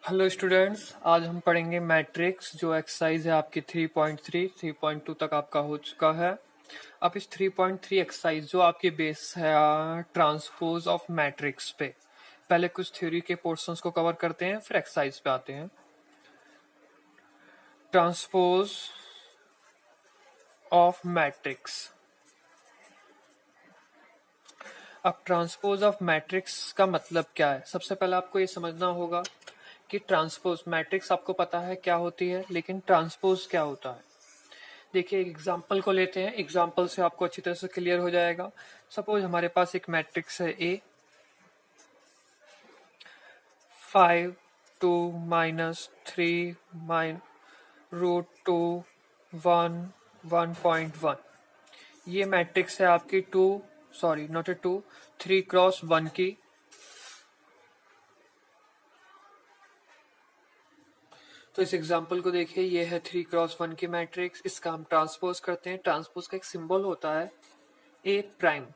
Hello students, आज हम पढ़ेंगे मैट्रिक्स जो एक्सरसाइज है आपकी 3.3 3.2 तक आपका हो चुका है। अब इस 3.3 एक्सरसाइज जो आपकी बेस है ट्रांसपोज ऑफ मैट्रिक्स पे, पहले कुछ थ्योरी के पोर्शंस को कवर करते हैं फिर एक्सरसाइज पे आते हैं। Transpose of matrix. अब ट्रांसपोज ऑफ मैट्रिक्स का मतलब क्या है? सबसे पहले आपको ये समझना होगा कि ट्रांसपोज मैट्रिक्स आपको पता है क्या होती है, लेकिन ट्रांसपोज क्या होता है। देखिए, एक एग्जांपल को लेते हैं, एग्जांपल से आपको अच्छी तरह से क्लियर हो जाएगा। सपोज हमारे पास एक मैट्रिक्स है ए 5 2 -3 √2 1 1.1। ये मैट्रिक्स है आपकी 3 क्रॉस 1 की। तो इस एग्जांपल को देखिए, ये है 3 क्रॉस 1 की मैट्रिक्स। इसका हम ट्रांसपोज करते हैं। ट्रांसपोज का एक सिंबल होता है ए प्राइम,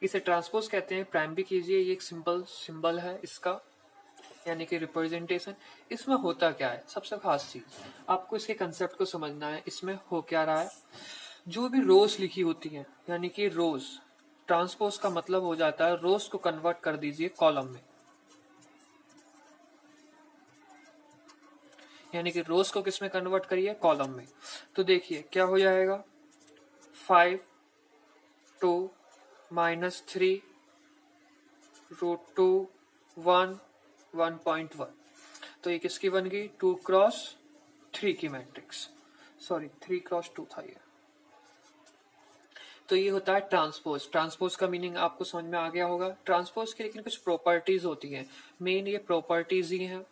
इसे ट्रांसपोज कहते हैं। प्राइम भी कीजिए, ये एक सिंबल है इसका, यानी कि रिप्रेजेंटेशन। इसमें होता क्या है? सबसे खास चीज आपको इसके कंसेप्ट को समझना है। इसमें हो क्या रहा है, जो भी रोज लिखी होती है, यानी कि रोज, ट्रांसपोज का मतलब हो जाता है रोज को कन्वर्ट कर दीजिए कॉलम में, यानी कि रोज को किस में कन्वर्ट करिए? कॉलम में। तो देखिए क्या हो जाएगा, 5 2 -3 √2 1 1.1। तो ये किसकी बन गई? 2 क्रॉस 3 की मैट्रिक्स। सॉरी, 3 क्रॉस 2 था ये। तो ये होता है ट्रांसपोज। ट्रांसपोज का मीनिंग आपको समझ में आ गया होगा। ट्रांसपोज की लेकिन कुछ प्रॉपर्टीज होती हैं, मेन ये प्रॉपर्टीज ही हैं।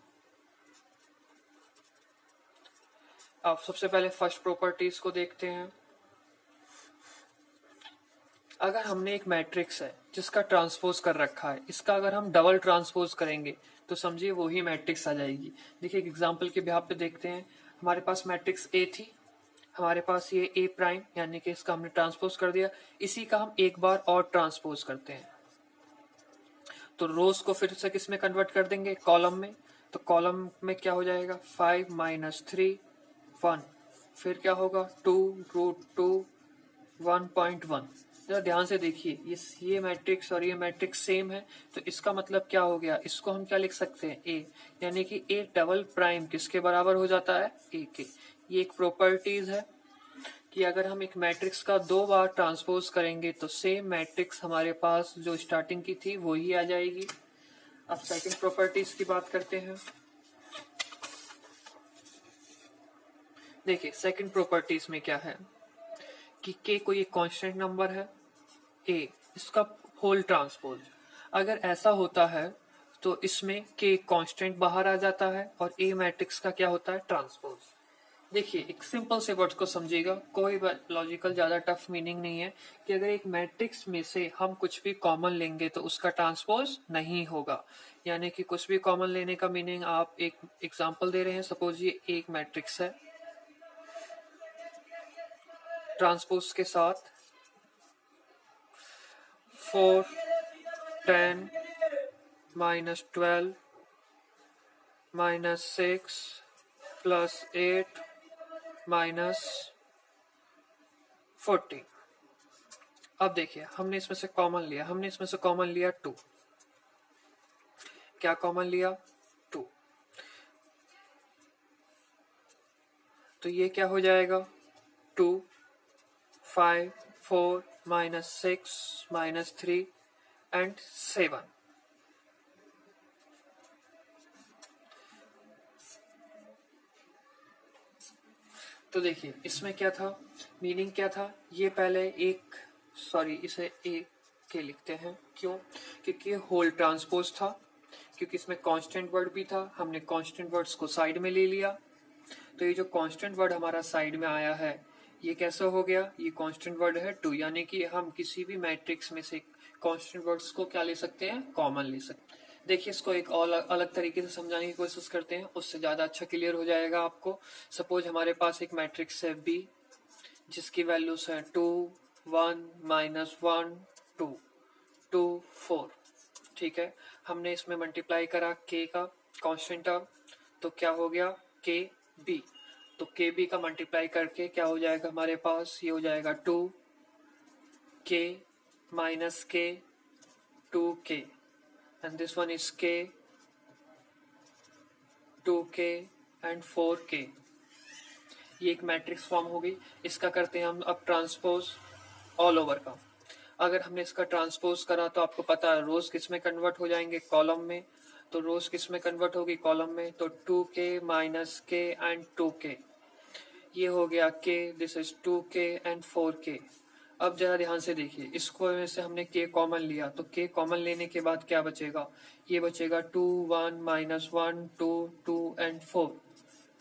आप सबसे पहले फर्स्ट प्रॉपर्टीज को देखते हैं। अगर हमने एक मैट्रिक्स है जिसका ट्रांसपोज कर रखा है, इसका अगर हम डबल ट्रांसपोज करेंगे तो समझिए वही मैट्रिक्स आ जाएगी। देखिए, एक एग्जांपल के बिहाफ पे देखते हैं। हमारे पास मैट्रिक्स ए थी, हमारे पास ये ए प्राइम, यानी कि इसका हमने ट्रांसपोज कर दिया। इसी का हम एक बार और ट्रांसपोज करते हैं, तो रोज को फिर से किस में कन्वर्ट कर देंगे? कॉलम में। तो कॉलम में क्या हो जाएगा? 5 -3 1। फिर क्या होगा? 2 √2 1.1। जरा ध्यान से देखिए, ये मैट्रिक्स और ये मैट्रिक्स सेम है, तो इसका मतलब क्या हो गया? इसको हम क्या लिख सकते हैं? ए, यानी कि ए डबल प्राइम किसके बराबर हो जाता है? ए के। ये एक प्रॉपर्टीज है कि अगर हम एक मैट्रिक्स का 2 बार ट्रांसपोज करेंगे तो सेम मैट्रिक्स हमारे पास जो स्टार्टिंग की थी वही आ जाएगी। अब सेकंड प्रॉपर्टीज की बात करते हैं। देखिए, सेकंड प्रॉपर्टीज में क्या है कि के कोई एक कांस्टेंट नंबर है, ए इसका होल ट्रांसपोज। अगर ऐसा होता है तो इसमें के कांस्टेंट बाहर आ जाता है और ए मैट्रिक्स का क्या होता है? ट्रांसपोज। देखिए, एक सिंपल से वर्ड्स को समझिएगा, कोई लॉजिकल ज्यादा टफ मीनिंग नहीं है कि अगर एक मैट्रिक्स में से हम कुछ भी कॉमन लेंगे तो उसका ट्रांसपोज नहीं होगा। यानी कि कुछ भी कॉमन लेने का मीनिंग, आप एक एग्जांपल दे रहे हैं। सपोज ये एक मैट्रिक्स है, ट्रांसपोज के साथ 4 10 -12 -6 +8 -14। अब देखिए, हमने इसमें से कॉमन लिया 2। क्या कॉमन लिया? 2। तो ये क्या हो जाएगा? 2 5 4 -6 -3 एंड 7। तो देखिए, इसमें क्या था, मीनिंग क्या था? ये पहले एक, सॉरी इसे ए के लिखते हैं। क्यों? क्योंकि ये होल ट्रांसपोज था, क्योंकि इसमें कांस्टेंट वर्ड भी था। हमने कांस्टेंट वर्ड्स को साइड में ले लिया, तो ये जो कांस्टेंट वर्ड हमारा साइड में आया है, ये कैसा हो गया? ये कांस्टेंट वर्ड है 2, यानी कि हम किसी भी मैट्रिक्स में से कांस्टेंट वर्ड्स को क्या ले सकते हैं? कॉमन ले सकते हैं। देखिए, इसको एक और अलग तरीके से समझाने की कोशिश करते हैं, उससे ज्यादा अच्छा क्लियर हो जाएगा आपको। सपोज हमारे पास एक मैट्रिक्स है बी, जिसकी वैल्यूज है 2 1 -1 2 2 4। ठीक है, हमने इसमें मल्टीप्लाई करा के का कांस्टेंट टर्म, तो क्या हो गया के बी। तो के बी का मल्टीप्लाई करके क्या हो जाएगा हमारे पास, ये हो जाएगा 2k minus k 2k and this one is k 2k and 4k। ये एक मैट्रिक्स फॉर्म हो गई। इसका करते हैं हम अब ट्रांसपोज ऑल ओवर का। अगर हमने इसका ट्रांसपोज करा तो आपको पता है रोज किस में कन्वर्ट हो जाएंगे, कॉलम में। तो रोज किस में कन्वर्ट होगी, कॉलम में। तो 2k minus k and 2k, ये हो गया k, this is 2k and 4k। अब जरा ध्यान से देखिए, इसको में से हमने k कॉमन लिया, तो k कॉमन लेने के बाद क्या बचेगा, ये बचेगा 2 1 minus 1 2 2 and 4।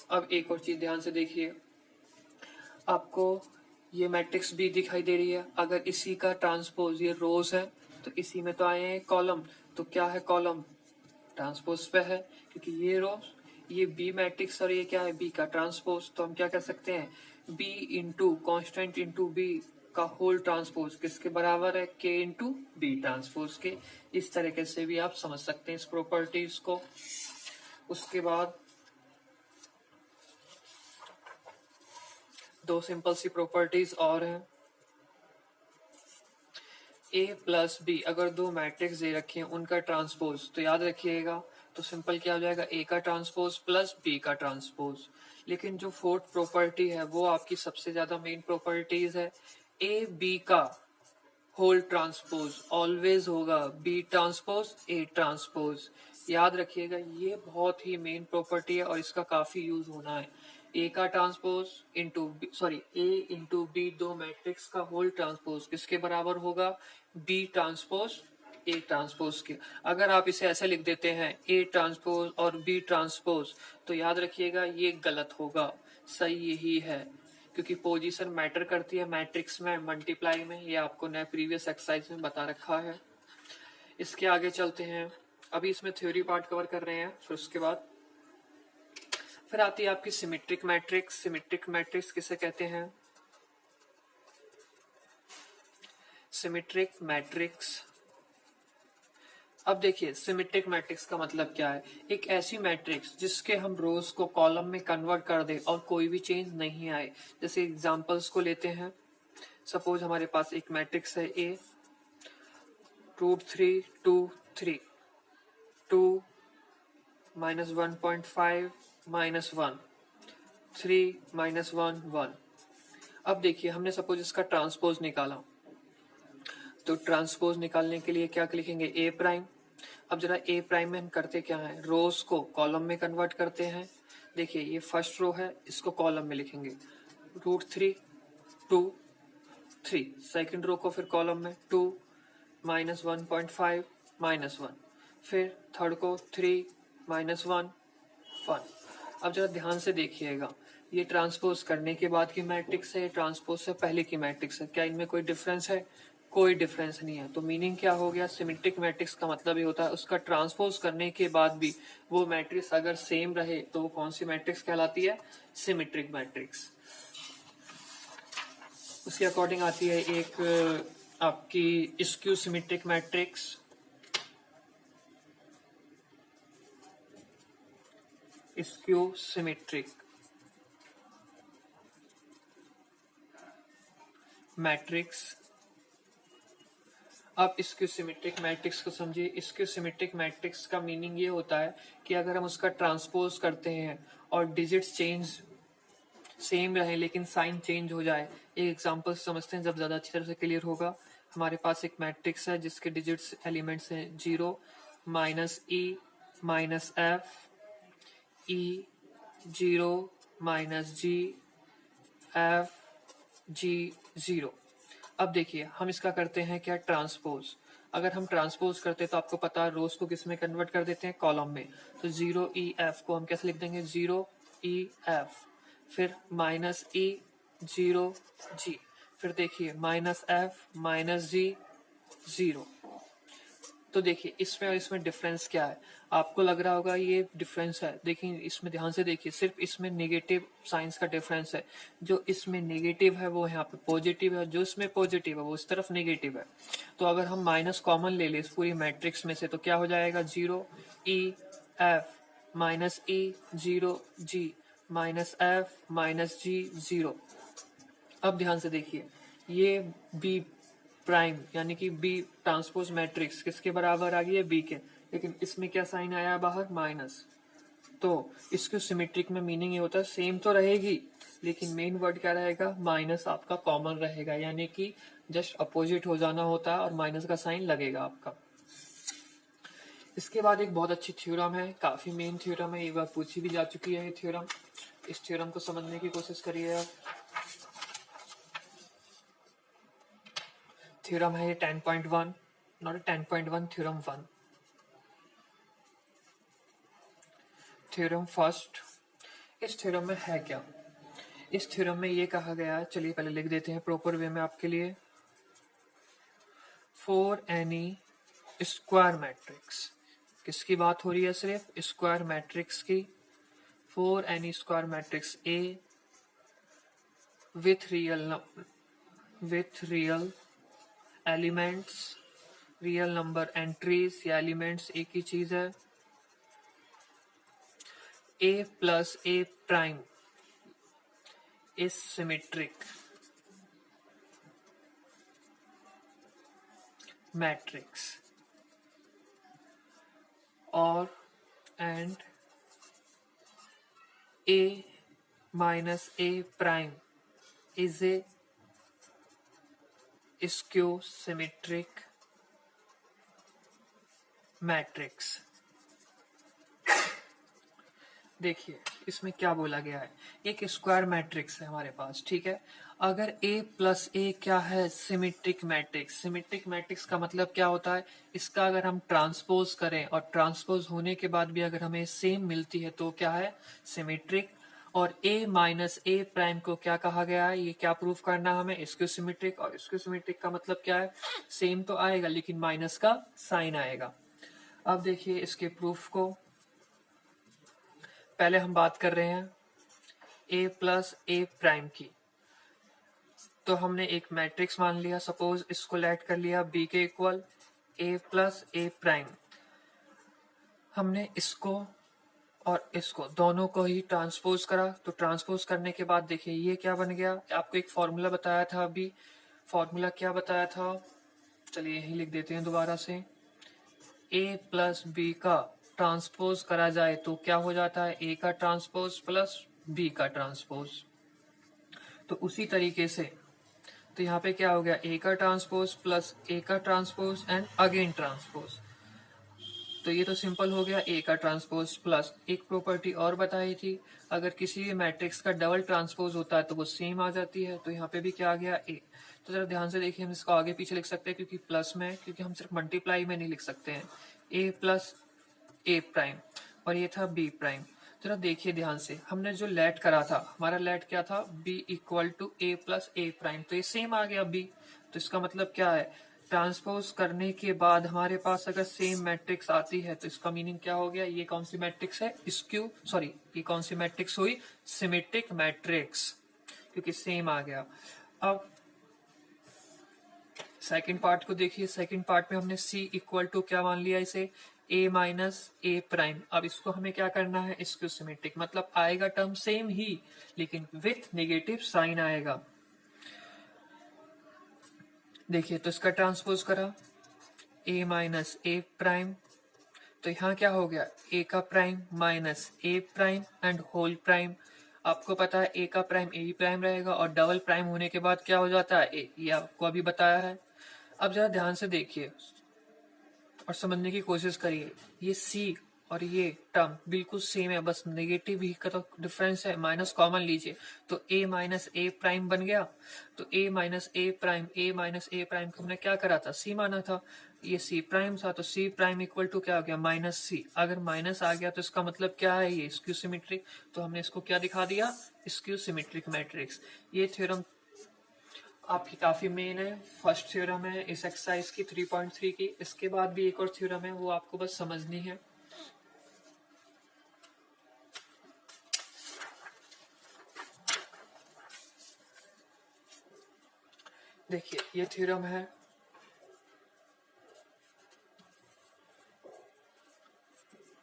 अब एक और चीज ध्यान से देखिए, आपको ये मैट्रिक्स भी दिखाई दे रही है। अगर इसी का ट्रांसपोज, ये रोज है तो इसी में तो आए हैं कॉलम, तो क्या है कॉलम ट्रांसपोज पे है, क्योंकि ये रोज, ये बी मैट्रिक्स और ये क्या है बी का ट्रांसपोज। तो हम क्या कर सकते हैं, B into constant into B का होल ट्रांसपोज किसके बराबर है, के इंटू बी ट्रांसपोज के। इस तरीके से भी आप समझ सकते हैं इस प्रॉपर्टीज को। उसके बाद दो सिंपल सी प्रॉपर्टीज और हैं। ए प्लस बी, अगर दो मैट्रिक्स दे रखे हैं उनका ट्रांसपोज, तो याद रखिएगा तो सिंपल क्या हो जाएगा, ए का ट्रांसपोज प्लस बी का ट्रांसपोज। लेकिन जो फोर्थ प्रॉपर्टी है वो आपकी सबसे ज्यादा मेन प्रॉपर्टीज है। ए बी का होल ट्रांसपोज ऑलवेज होगा बी ट्रांसपोज ए ट्रांसपोज। याद रखिएगा ये बहुत ही मेन प्रॉपर्टी है और इसका काफी यूज होना है। ए का ट्रांसपोज इंटू सॉरी ए इंटू बी, दो मैट्रिक्स का होल ट्रांसपोज किसके बराबर होगा, बी ट्रांसपोज ए ट्रांसपोज के। अगर आप इसे ऐसे लिख देते हैं ए ट्रांसपोज और बी ट्रांसपोज, तो याद रखिएगा ये गलत होगा, सही यही है, क्योंकि पोजीशन मैटर करती है मैट्रिक्स में, मल्टीप्लाई में। ये आपको नए प्रीवियस एक्सरसाइज में बता रखा है। इसके आगे चलते हैं, अभी इसमें थ्योरी पार्ट कवर कर रहे हैं, फिर उसके बाद फिर आती है आपकी सिमेट्रिक मैट्रिक्स। सिमेट्रिक मैट्रिक्स किसे कहते हैं, सिमेट्रिक मैट्रिक्स। अब देखिए सिमेट्रिक मैट्रिक्स का मतलब क्या है, एक ऐसी मैट्रिक्स जिसके हम रोज को कॉलम में कन्वर्ट कर दे और कोई भी चेंज नहीं आए। जैसे एग्जांपल्स को लेते हैं, सपोज हमारे पास एक मैट्रिक्स है ए √3 2 3 2 -1.5 -1 3 -1 1। अब देखिए हमने सपोज इसका ट्रांसपोज निकाला, तो ट्रांसपोज निकालने के लिए क्या लिखेंगे, ए प्राइम। अब जरा ए प्राइम में हम करते क्या है, रोज को कॉलम में कन्वर्ट करते हैं। देखिए ये फर्स्ट रो है, इसको कॉलम में लिखेंगे √3 2 3, सेकंड रो को फिर कॉलम में 2 -1.5 -1, फिर थर्ड को 3 -1 1। अब जरा ध्यान से देखिएगा, ये ट्रांसपोज करने के बाद की मैट्रिक्स है, ट्रांसपोज से पहले की मैट्रिक्स है, क्या इनमें कोई डिफरेंस है, कोई डिफरेंस नहीं है। तो मीनिंग क्या हो गया, सिमेट्रिक मैट्रिक्स का मतलब ये होता है उसका ट्रांसपोज करने के बाद भी वो मैट्रिक्स अगर सेम रहे तो वो कौन सी मैट्रिक्स कहलाती है, सिमेट्रिक मैट्रिक्स। उसके अकॉर्डिंग आती है एक आपकी skew symmetric matrix. Skew symmetric matrix. अब स्क्यू सिमेट्रिक मैट्रिक्स को समझिए। स्क्यू सिमेट्रिक मैट्रिक्स का मीनिंग ये होता है कि अगर हम उसका ट्रांसपोज करते हैं और डिजिट्स चेंज सेम रहे लेकिन साइन चेंज हो जाए। एक एग्जांपल समझते हैं जब ज्यादा अच्छी तरह से क्लियर होगा। हमारे पास एक मैट्रिक्स है जिसके डिजिट्स एलिमेंट्स हैं 0 -e -f e 0 -g f g 0। अब देखिए हम इसका करते हैं क्या, ट्रांसपोज। अगर हम ट्रांसपोज करते हैं तो आपको पता है रोज को किस में कन्वर्ट कर देते हैं, कॉलम में। तो 0e(f) को हम कैसे लिख देंगे, 0e(f), फिर -e 0g, फिर देखिए -f -g 0। तो देखिए इसमें और इसमें डिफरेंस क्या है, आपको लग रहा होगा ये डिफरेंस है, देखिए इसमें ध्यान से देखिए, सिर्फ इसमें नेगेटिव साइंस का डिफरेंस है। जो इसमें नेगेटिव है वो यहाँ पे पॉजिटिव है, जो इसमें पॉजिटिव है वो इस तरफ नेगेटिव है। तो अगर हम माइनस कॉमन ले ले इस पूरी मैट्रिक्स में से तो क्या हो जाएगा, 0e(f) माइनस ई 0 जी माइनस एफ माइनस जी 0। अब ध्यान से देखिए, ये बी प्राइम यानी कि बी ट्रांसपोज मैट्रिक्स किसके बराबर आ गई है, बी के, लेकिन इसमें क्या साइन आया बाहर, माइनस। तो इसके सिमेट्रिक में मीनिंग ये होता है सेम तो रहेगी, लेकिन मेन वर्ड क्या रहेगा, माइनस आपका कॉमन रहेगा, यानी कि जस्ट अपोजिट हो जाना होता है और माइनस का साइन लगेगा आपका। इसके बाद एक बहुत अच्छी थ्योरम है, काफी मेन थ्योरम है, एक बार पूछी भी जा चुकी है ये थ्योरम। इस थ्योरम को समझने की कोशिश करिए आप। थ्योरम है ये 10.1, नॉट 10.1, थ्योरम 1। थ्योरम फर्स्ट, इस थ्योरम में है क्या, इस थ्योरम में ये कहा गया है, चलिए पहले लिख देते हैं प्रॉपर वे में आपके लिए। फॉर एनी स्क्वायर मैट्रिक्स, किसकी बात हो रही है, सिर्फ स्क्वायर मैट्रिक्स की। For any square matrix A with real elements, real number entries या एलिमेंट्स एक ही चीज है, A plus A prime is symmetric matrix और and A minus A prime is a skew symmetric matrix. देखिए इसमें क्या बोला गया है, एक स्क्वायर मैट्रिक्स है हमारे पास, ठीक है। अगर A प्लस ए क्या है, सिमेट्रिक मैट्रिक्स। सिमेट्रिक मैट्रिक्स का मतलब क्या होता है, इसका अगर हम ट्रांसपोज करें और ट्रांसपोज होने के बाद भी अगर हमें सेम मिलती है तो क्या है, सिमेट्रिक। और A माइनस ए प्राइम को क्या कहा गया है, ये क्या प्रूफ करना है हमें, स्क्यू सिमेट्रिक। और स्क्यू सिमेट्रिक का मतलब क्या है, सेम तो आएगा लेकिन माइनस का साइन आएगा। अब देखिए इसके प्रूफ को, पहले हम बात कर रहे हैं ए प्लस ए प्राइम की। तो हमने एक मैट्रिक्स मान लिया, सपोज इसको लेट कर लिया बी के equal A plus A prime. हमने इसको और इसको दोनों को ही ट्रांसपोज करा, तो ट्रांसपोज करने के बाद देखिए ये क्या बन गया, आपको एक फॉर्मूला बताया था अभी। फॉर्मूला क्या बताया था, चलिए यही लिख देते हैं दोबारा से। ए प्लस बी का ट्रांसपोज करा जाए तो क्या हो जाता है, ए का ट्रांसपोज प्लस बी का ट्रांसपोज। तो उसी तरीके से तो यहाँ पे क्या हो गया, ए का ट्रांसपोज प्लस ए का ट्रांसपोज एंड अगेन ट्रांसपोज। तो ये तो सिंपल हो गया, ए का ट्रांसपोज प्लस। एक प्रॉपर्टी और बताई थी, अगर किसी भी मैट्रिक्स का डबल ट्रांसपोज होता है तो वो सेम आ जाती है। तो यहाँ पे भी क्या आ गया, ए। तो जरा ध्यान से देखिए, हम इसको आगे पीछे लिख सकते हैं क्योंकि प्लस में, क्योंकि हम सिर्फ मल्टीप्लाई में नहीं लिख सकते हैं। ए प्लस ए प्राइम और ये था बी प्राइम। जरा देखिए ध्यान से, हमने जो लेट करा था, हमारा लेट क्या था, B equal to A plus A prime, तो ये सेम आ गया बी। तो इसका मतलब क्या है, ट्रांसपोज करने के बाद हमारे पास अगर सेम मैट्रिक्स आती है तो इसका मीनिंग क्या हो गया, ये कौन सी मैट्रिक्स है, स्क्यू सॉरी ये कौन सी मैट्रिक्स हुई, सिमेट्रिक मैट्रिक्स, क्योंकि सेम आ गया। अब सेकंड पार्ट को देखिए, सेकंड पार्ट में हमने c इक्वल टू क्या मान लिया, इसे a माइनस ए प्राइम। अब इसको हमें क्या करना है, स्क्यू सिमेट्रिक, मतलब आएगा टर्म सेम ही लेकिन विथ नेगेटिव साइन आएगा। देखिए तो इसका ट्रांसपोज करा a माइनस ए प्राइम, तो यहाँ क्या हो गया, a का prime minus A prime and whole prime. आपको पता है a का प्राइम ए ही प्राइम रहेगा और डबल प्राइम होने के बाद क्या हो जाता है, a, ये आपको अभी बताया है। अब जरा ध्यान से देखिए और समझने की कोशिश करिए, ये c और ये टर्म बिल्कुल सेम है, बस नेगेटिव ही का तो डिफरेंस है, माइनस कॉमन लीजिए तो a माइनस ए प्राइम बन गया। तो a minus A prime, a minus A prime को हमने क्या करा था, c माना था, ये c प्राइम था, तो c प्राइम इक्वल टू क्या हो गया, माइनस c। अगर माइनस आ गया तो इसका मतलब क्या है, ये स्क्यू सिमेट्रिक। तो हमने इसको क्या दिखा दिया, स्क्यू सिमेट्रिक मैट्रिक्स। ये थ्योरम आपकी काफी मेन है, फर्स्ट थ्योरम है इस एक्सरसाइज की 3.3 की। इसके बाद भी एक और थ्योरम है, वो आपको बस समझनी है। देखिए ये थ्योरम है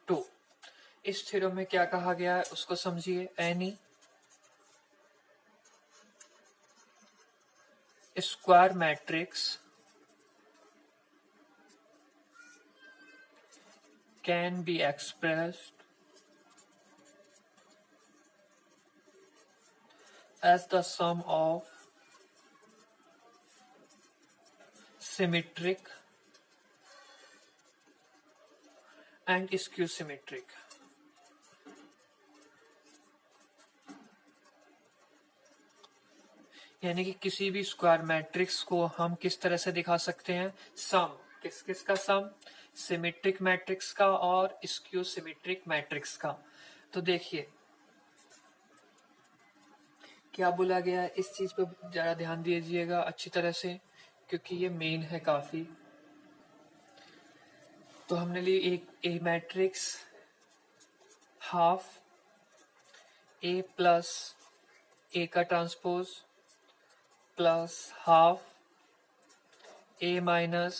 टू। इस थ्योरम में क्या कहा गया है उसको समझिए। Any square matrix can be expressed as the sum of symmetric and skew symmetric। यानी कि किसी भी स्क्वायर मैट्रिक्स को हम किस तरह से दिखा सकते हैं, सम, किस किस का सम, सिमेट्रिक मैट्रिक्स का और स्क्यू सिमेट्रिक मैट्रिक्स का। तो देखिए क्या बोला गया है, इस चीज पर जरा ध्यान दीजिएगा अच्छी तरह से, क्योंकि ये मेन है काफी। तो हमने ली एक ए matrix half A plus A का transpose plus half A minus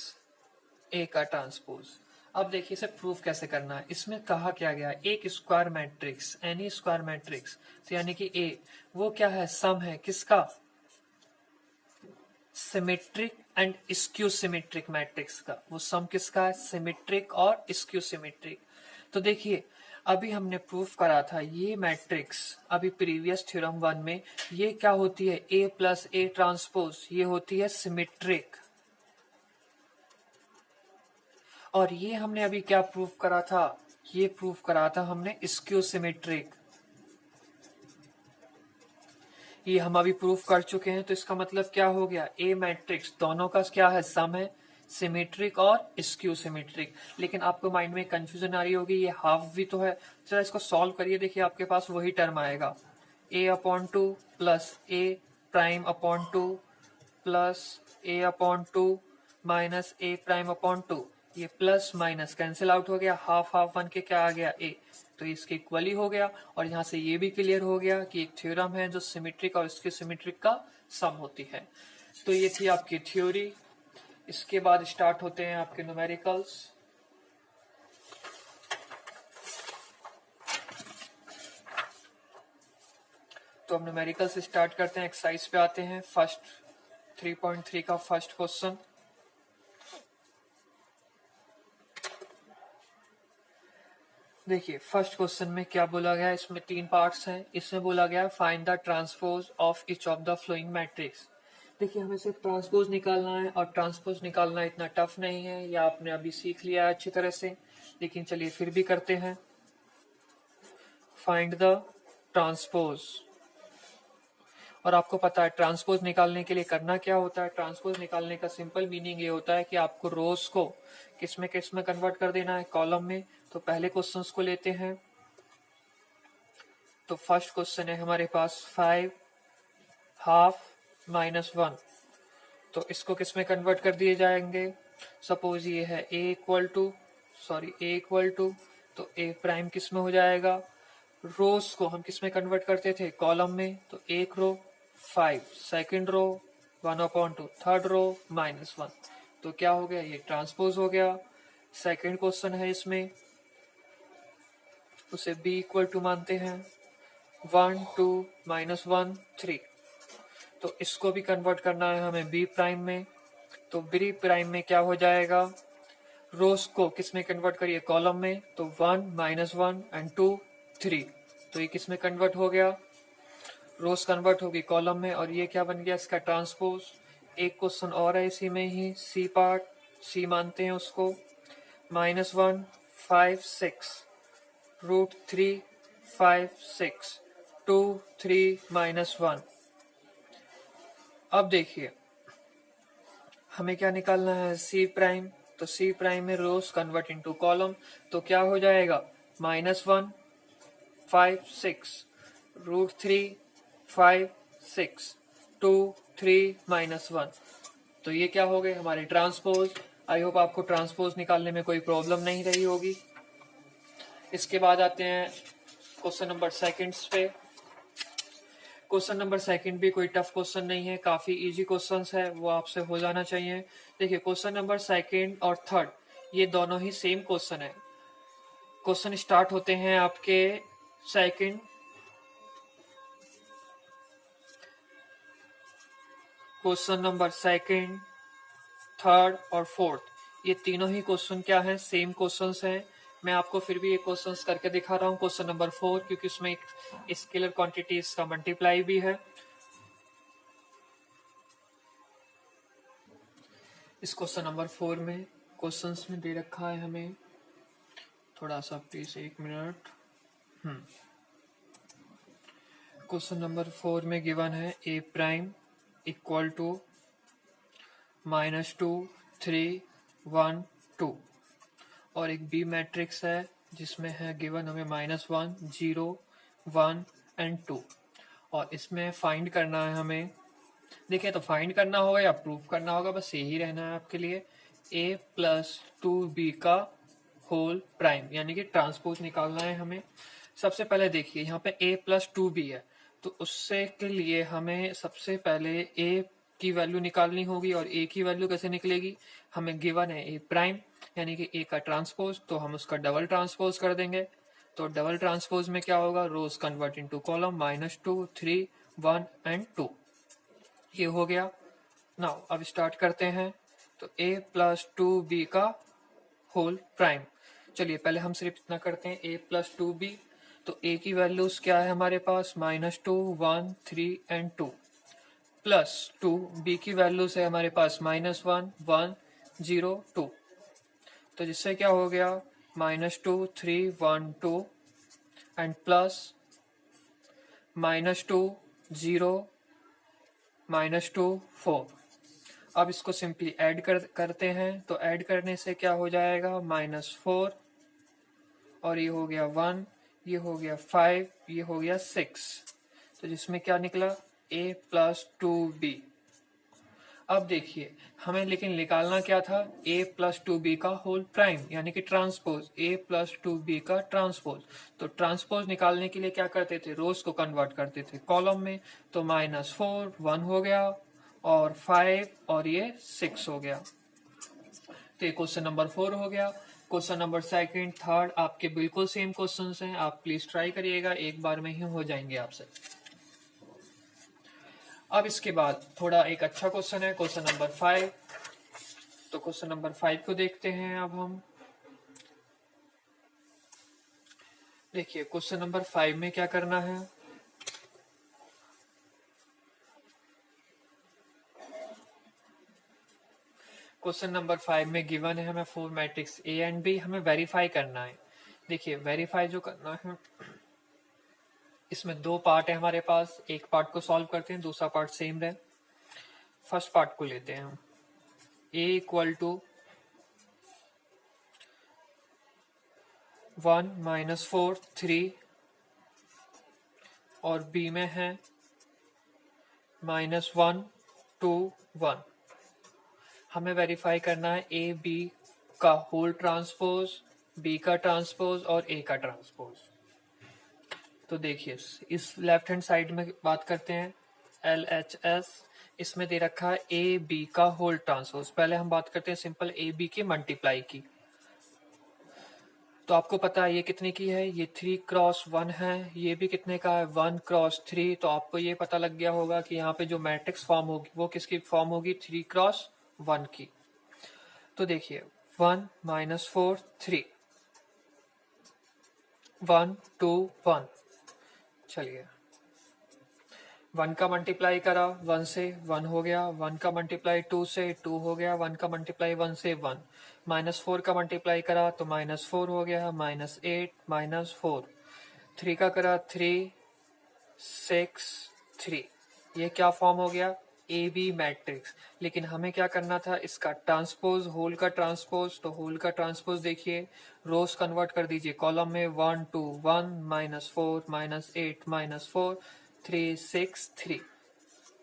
A का ट्रांसपोज। अब देखिए इसे प्रूफ कैसे करना है। इसमें कहा क्या गया, एक square matrix, any square matrix, तो यानी कि ए वो क्या है, सम है किसका, symmetric and skew symmetric matrix का। वो सम किसका है, सिमेट्रिक और स्क्यू सिमेट्रिक। तो देखिए अभी हमने प्रूफ करा था ये मैट्रिक्स, अभी प्रीवियस थ्योरम 1 में, ये क्या होती है, ए प्लस ए ट्रांसपोज, ये होती है सिमेट्रिक। और ये हमने अभी क्या प्रूफ करा था, ये प्रूफ करा था हमने स्क्यू सिमेट्रिक। ये हम अभी प्रूफ कर चुके हैं। तो इसका मतलब क्या हो गया, ए मैट्रिक्स दोनों का क्या है, सम है, सिमेट्रिक और स्क्यू सिमेट्रिक। लेकिन आपको माइंड में कंफ्यूजन आ रही होगी, ये हाफ भी तो है। चलो इसको सॉल्व करिए, देखिए आपके पास वही टर्म आएगा, ए upon two plus A prime upon two plus A upon two minus A prime upon two. ये प्लस माइनस कैंसिल आउट हो गया, हाफ हाफ बन के क्या आ गया, ए, तो इसके इक्वल ही हो गया। और यहाँ से ये भी क्लियर हो गया कि एक थ्योरम है जो सिमेट्रिक और इसके सिमेट्रिक का सम होती है। तो ये थी आपकी थ्योरी। इसके बाद स्टार्ट होते हैं आपके न्यूमेरिकल्स। तो हम न्यूमेरिकल्स स्टार्ट करते हैं, एक्सरसाइज पे आते हैं। फर्स्ट 3.3 का फर्स्ट क्वेश्चन, देखिए फर्स्ट क्वेश्चन में क्या बोला गया है, इसमें 3 पार्ट्स हैं। इसमें बोला गया find the transpose of each of the following matrix. देखिए हमें सिर्फ ट्रांसपोज निकालना है, और ट्रांसपोज निकालना इतना टफ नहीं है, या आपने अभी सीख लिया है अच्छी तरह से, लेकिन चलिए फिर भी करते हैं। फाइंड द ट्रांसपोज, और आपको पता है ट्रांसपोज निकालने के लिए करना क्या होता है। ट्रांसपोज निकालने का सिंपल मीनिंग ये होता है कि आपको रोज को किस में कन्वर्ट कर देना है, कॉलम में। तो पहले क्वेश्चंस को लेते हैं। तो फर्स्ट क्वेश्चन है हमारे पास 5 हाफ माइनस 1, तो इसको किस में कन्वर्ट कर दिए जाएंगे। सपोज ये है ए इक्वल टू, तो ए प्राइम किस में हो जाएगा, रोज को हम किस में कन्वर्ट करते थे, कॉलम में। तो एक रो 5, सेकंड रो 1/2, थर्ड रो -1, तो क्या हो गया, ये ट्रांसपोज हो गया। सेकंड क्वेश्चन है, इसमें उसे b इक्वल टू मानते हैं 1 2 -1 3, तो इसको भी कन्वर्ट करना है हमें b प्राइम में। तो b प्राइम में क्या हो जाएगा, रोज को किस में कन्वर्ट करिए, कॉलम में। तो 1 -1 एंड 2 3, तो ये किस में कन्वर्ट हो गया, रोज कन्वर्ट होगी कॉलम में। और ये क्या बन गया, इसका ट्रांसपोज। एक क्वेश्चन और है इसी में ही, सी पार्ट, सी मानते हैं उसको, -1 5 6 √3 5 6 2 3 -1। अब देखिए हमें क्या निकालना है, सी प्राइम। तो सी प्राइम में रोज कन्वर्ट इनटू कॉलम, तो क्या हो जाएगा, -1 5 6 √3 5 6 2 3 -1, तो ये क्या हो गए हमारे ट्रांसपोज। आई होप आपको ट्रांसपोज निकालने में कोई प्रॉब्लम नहीं रही होगी। इसके बाद आते हैं क्वेश्चन नंबर सेकंड्स पे। क्वेश्चन नंबर सेकंड भी कोई टफ क्वेश्चन नहीं है, काफी इजी क्वेश्चंस है, वो आपसे हो जाना चाहिए। देखिए क्वेश्चन नंबर सेकंड और थर्ड ये दोनों ही सेम क्वेश्चन है। क्वेश्चन स्टार्ट होते हैं आपके second, question number second, third और फोर्थ, ये तीनों ही क्वेश्चन क्या है, सेम क्वेश्चंस हैं। मैं आपको फिर भी ये क्वेश्चंस करके दिखा रहा हूँ। क्वेश्चन नंबर 4, क्योंकि उसमें एक स्केलर क्वांटिटीज का मल्टीप्लाई भी है। इस क्वेश्चन नंबर 4 में क्वेश्चंस में दे रखा है हमें, थोड़ा सा प्लीज 1 मिनट। क्वेश्चन नंबर 4 में गिवन है ए प्राइम इक्वल टू -2 3 1 2, और एक बी मैट्रिक्स है जिसमें है गिवन हमें -1 0 1 एंड 2, और इसमें फाइंड करना है हमें। देखिए, तो फाइंड करना होगा या प्रूफ करना होगा, बस यही रहना है आपके लिए। a प्लस 2b का होल प्राइम, यानी कि ट्रांसपोज निकालना है हमें। सबसे पहले देखिए यहाँ पे a प्लस 2b है, तो उससे के लिए हमें सबसे पहले a की वैल्यू निकालनी होगी, और a की वैल्यू कैसे निकलेगी, हमें गिवन है a प्राइम यानी कि a का ट्रांसपोज, तो हम उसका डबल ट्रांसपोज कर देंगे। तो डबल ट्रांसपोज में क्या होगा, रोज कन्वर्ट इनटू कॉलम, -2 3 1 एंड 2, ये हो गया। नाउ अब स्टार्ट करते हैं। तो a प्लस 2b का होल प्राइम, चलिए पहले हम सिर्फ इतना करते हैं, a प्लस 2b। तो a की वैल्यूज क्या है हमारे पास, -2 1 3 एंड 2, प्लस 2 b की वैल्यूज है हमारे पास -1 1 0 2, तो जिससे क्या हो गया, -2 3 1 2 एंड प्लस -2 0 -2 4। अब इसको सिंपली ऐड करते हैं, तो ऐड करने से क्या हो जाएगा, -4, और ये हो गया 1, ये हो गया 5, ये हो गया 6, तो जिसमें क्या निकला, a प्लस 2b। अब देखिए हमें लेकिन निकालना क्या था, a प्लस 2b का होल प्राइम यानी कि ट्रांसपोज, a प्लस 2b का ट्रांसपोज। तो ट्रांसपोज निकालने के लिए क्या करते थे, रोज को कन्वर्ट करते थे कॉलम में, तो -4 1 हो गया, और 5 और ये 6 हो गया। तो ये क्वेश्चन नंबर 4 हो गया। क्वेश्चन नंबर सेकंड, थर्ड आपके बिल्कुल सेम क्वेश्चंस हैं, आप प्लीज ट्राई करिएगा, एक बार में ही हो जाएंगे आपसे। अब इसके बाद थोड़ा एक अच्छा क्वेश्चन है, क्वेश्चन नंबर 5। तो क्वेश्चन नंबर 5 को देखते हैं अब हम। देखिए क्वेश्चन नंबर 5 में क्या करना है, क्वेश्चन नंबर 5 में गिवन है हमें 4 मैट्रिक्स ए एंड बी, हमें वेरीफाई करना है। देखिए वेरीफाई जो करना है, इसमें दो पार्ट है हमारे पास, एक पार्ट को सॉल्व करते हैं, दूसरा पार्ट सेम रहे। फर्स्ट पार्ट को लेते हैं हम, a इक्वल टू 1 -4 3, और b में है -1 2 1। हमें वेरीफाई करना है a b का होल ट्रांसपोज, b का ट्रांसपोज और a का ट्रांसपोज। तो देखिए इस लेफ्ट हैंड साइड में बात करते हैं, LHS, इसमें दे रखा है ए बी का होल ट्रांसपोज। पहले हम बात करते हैं सिंपल ए बी की मल्टीप्लाई की। तो आपको पता है ये कितने की है, ये 3 क्रॉस 1 है, ये भी कितने का है, 1 क्रॉस 3। तो आपको ये पता लग गया होगा कि यहाँ पे जो मैट्रिक्स फॉर्म होगी वो किसकी फॉर्म होगी, 3 क्रॉस 1 की। तो देखिए 1 -4 3 1 2 1, चलिए 1 का मल्टीप्लाई करा 1 से 1 हो गया, 1 का मल्टीप्लाई 2 से 2 हो गया, 1 का मल्टीप्लाई 1 से 1, -4 का मल्टीप्लाई करा तो -4 हो गया, -8 -4, 3 का करा 3 6 3, ये क्या फॉर्म हो गया, ए बी मैट्रिक्स। लेकिन हमें क्या करना था, इसका ट्रांसपोज, होल का ट्रांसपोज। तो होल का ट्रांसपोज देखिए, रोज कन्वर्ट कर दीजिए कॉलम में, 1 2 1 -4 -8 -4 3 6 3।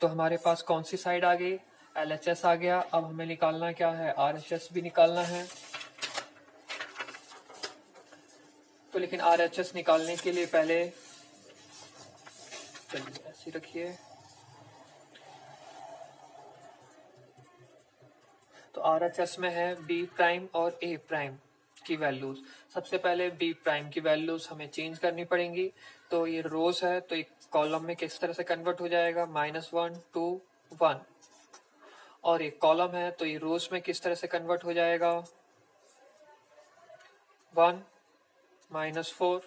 तो हमारे पास कौन सी साइड आ गई, LHS आ गया। अब हमें निकालना क्या है, RHS भी निकालना है। तो लेकिन RHS निकालने के लिए पहले, चलिए ऐसे रखिए, तो RHS में है B प्राइम और A प्राइम, की वैल्यूज। सबसे पहले बी प्राइम की वैल्यूज हमें चेंज करनी पड़ेंगी। तो ये रोज है तो एक कॉलम में किस तरह से कन्वर्ट हो जाएगा, -1 2 1। और एक कॉलम है तो ये रोज में किस तरह से कन्वर्ट हो जाएगा, 1 -4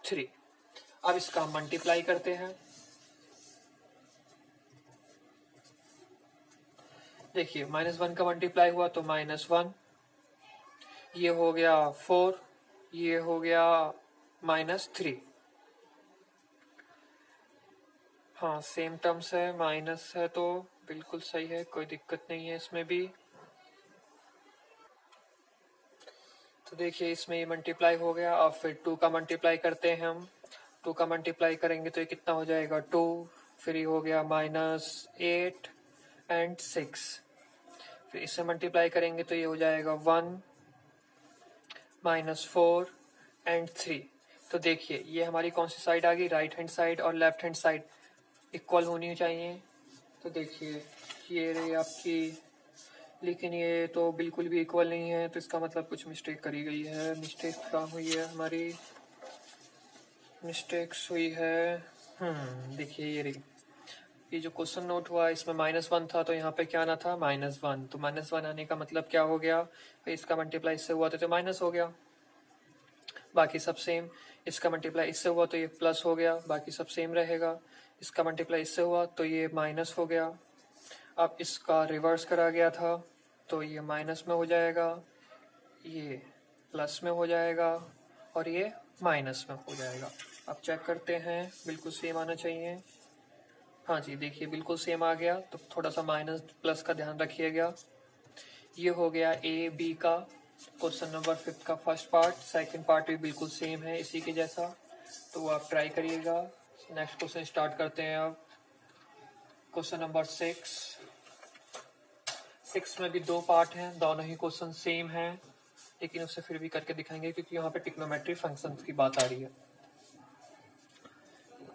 3। अब इसका हम मल्टीप्लाई करते हैं। देखिए -1 का मल्टीप्लाई हुआ तो -1, ये हो गया 4, ये हो गया -3। हाँ सेम टर्म्स है, माइनस है तो बिल्कुल सही है, कोई दिक्कत नहीं है इसमें भी। तो देखिए इसमें ये मल्टीप्लाई हो गया। अब फिर 2 का मल्टीप्लाई करते हैं हम। 2 का मल्टीप्लाई करेंगे तो ये कितना हो जाएगा, 2, फिर ये हो गया -8 एंड 6। फिर इससे मल्टीप्लाई करेंगे तो ये हो जाएगा 1 -4 एंड 3। तो देखिए ये हमारी कौन सी साइड आ गई, राइट हैंड साइड और लेफ्ट हैंड साइड इक्वल होनी चाहिए। तो देखिए ये रही आपकी, लेकिन ये तो बिल्कुल भी इक्वल नहीं है, तो इसका मतलब कुछ मिस्टेक करी गई है। मिस्टेक कहाँ हुई है हमारी, मिस्टेक्स हुई है। देखिए ये रही, ये जो क्वेश्चन नोट हुआ इसमें -1 था तो यहाँ पे क्या आना था, -1। तो -1 आने का मतलब क्या हो गया, इसका मल्टीप्लाई इससे हुआ तो माइनस हो गया, बाकी सब सेम। इसका मल्टीप्लाई इससे हुआ तो ये प्लस हो गया, बाकी सब सेम रहेगा। इसका मल्टीप्लाई इससे हुआ तो ये माइनस हो गया। अब इसका रिवर्स करा गया था तो ये माइनस में हो जाएगा, ये प्लस में हो जाएगा और ये माइनस में हो जाएगा। अब चेक करते हैं, बिल्कुल सेम आना चाहिए। हाँ जी देखिए बिल्कुल सेम आ गया, तो थोड़ा सा माइनस प्लस का ध्यान रखिएगा। ये हो गया ए बी का क्वेश्चन नंबर 5 का फर्स्ट पार्ट। सेकंड पार्ट भी बिल्कुल सेम है इसी के जैसा, तो वो आप ट्राई करिएगा। नेक्स्ट क्वेश्चन स्टार्ट करते हैं अब। क्वेश्चन नंबर 6 में भी 2 पार्ट हैं, दोनों ही क्वेश्चन सेम हैं, लेकिन उसे फिर भी करके दिखाएंगे क्योंकि यहाँ पे ट्रिग्नोमेट्री फंक्शंस की बात आ रही है।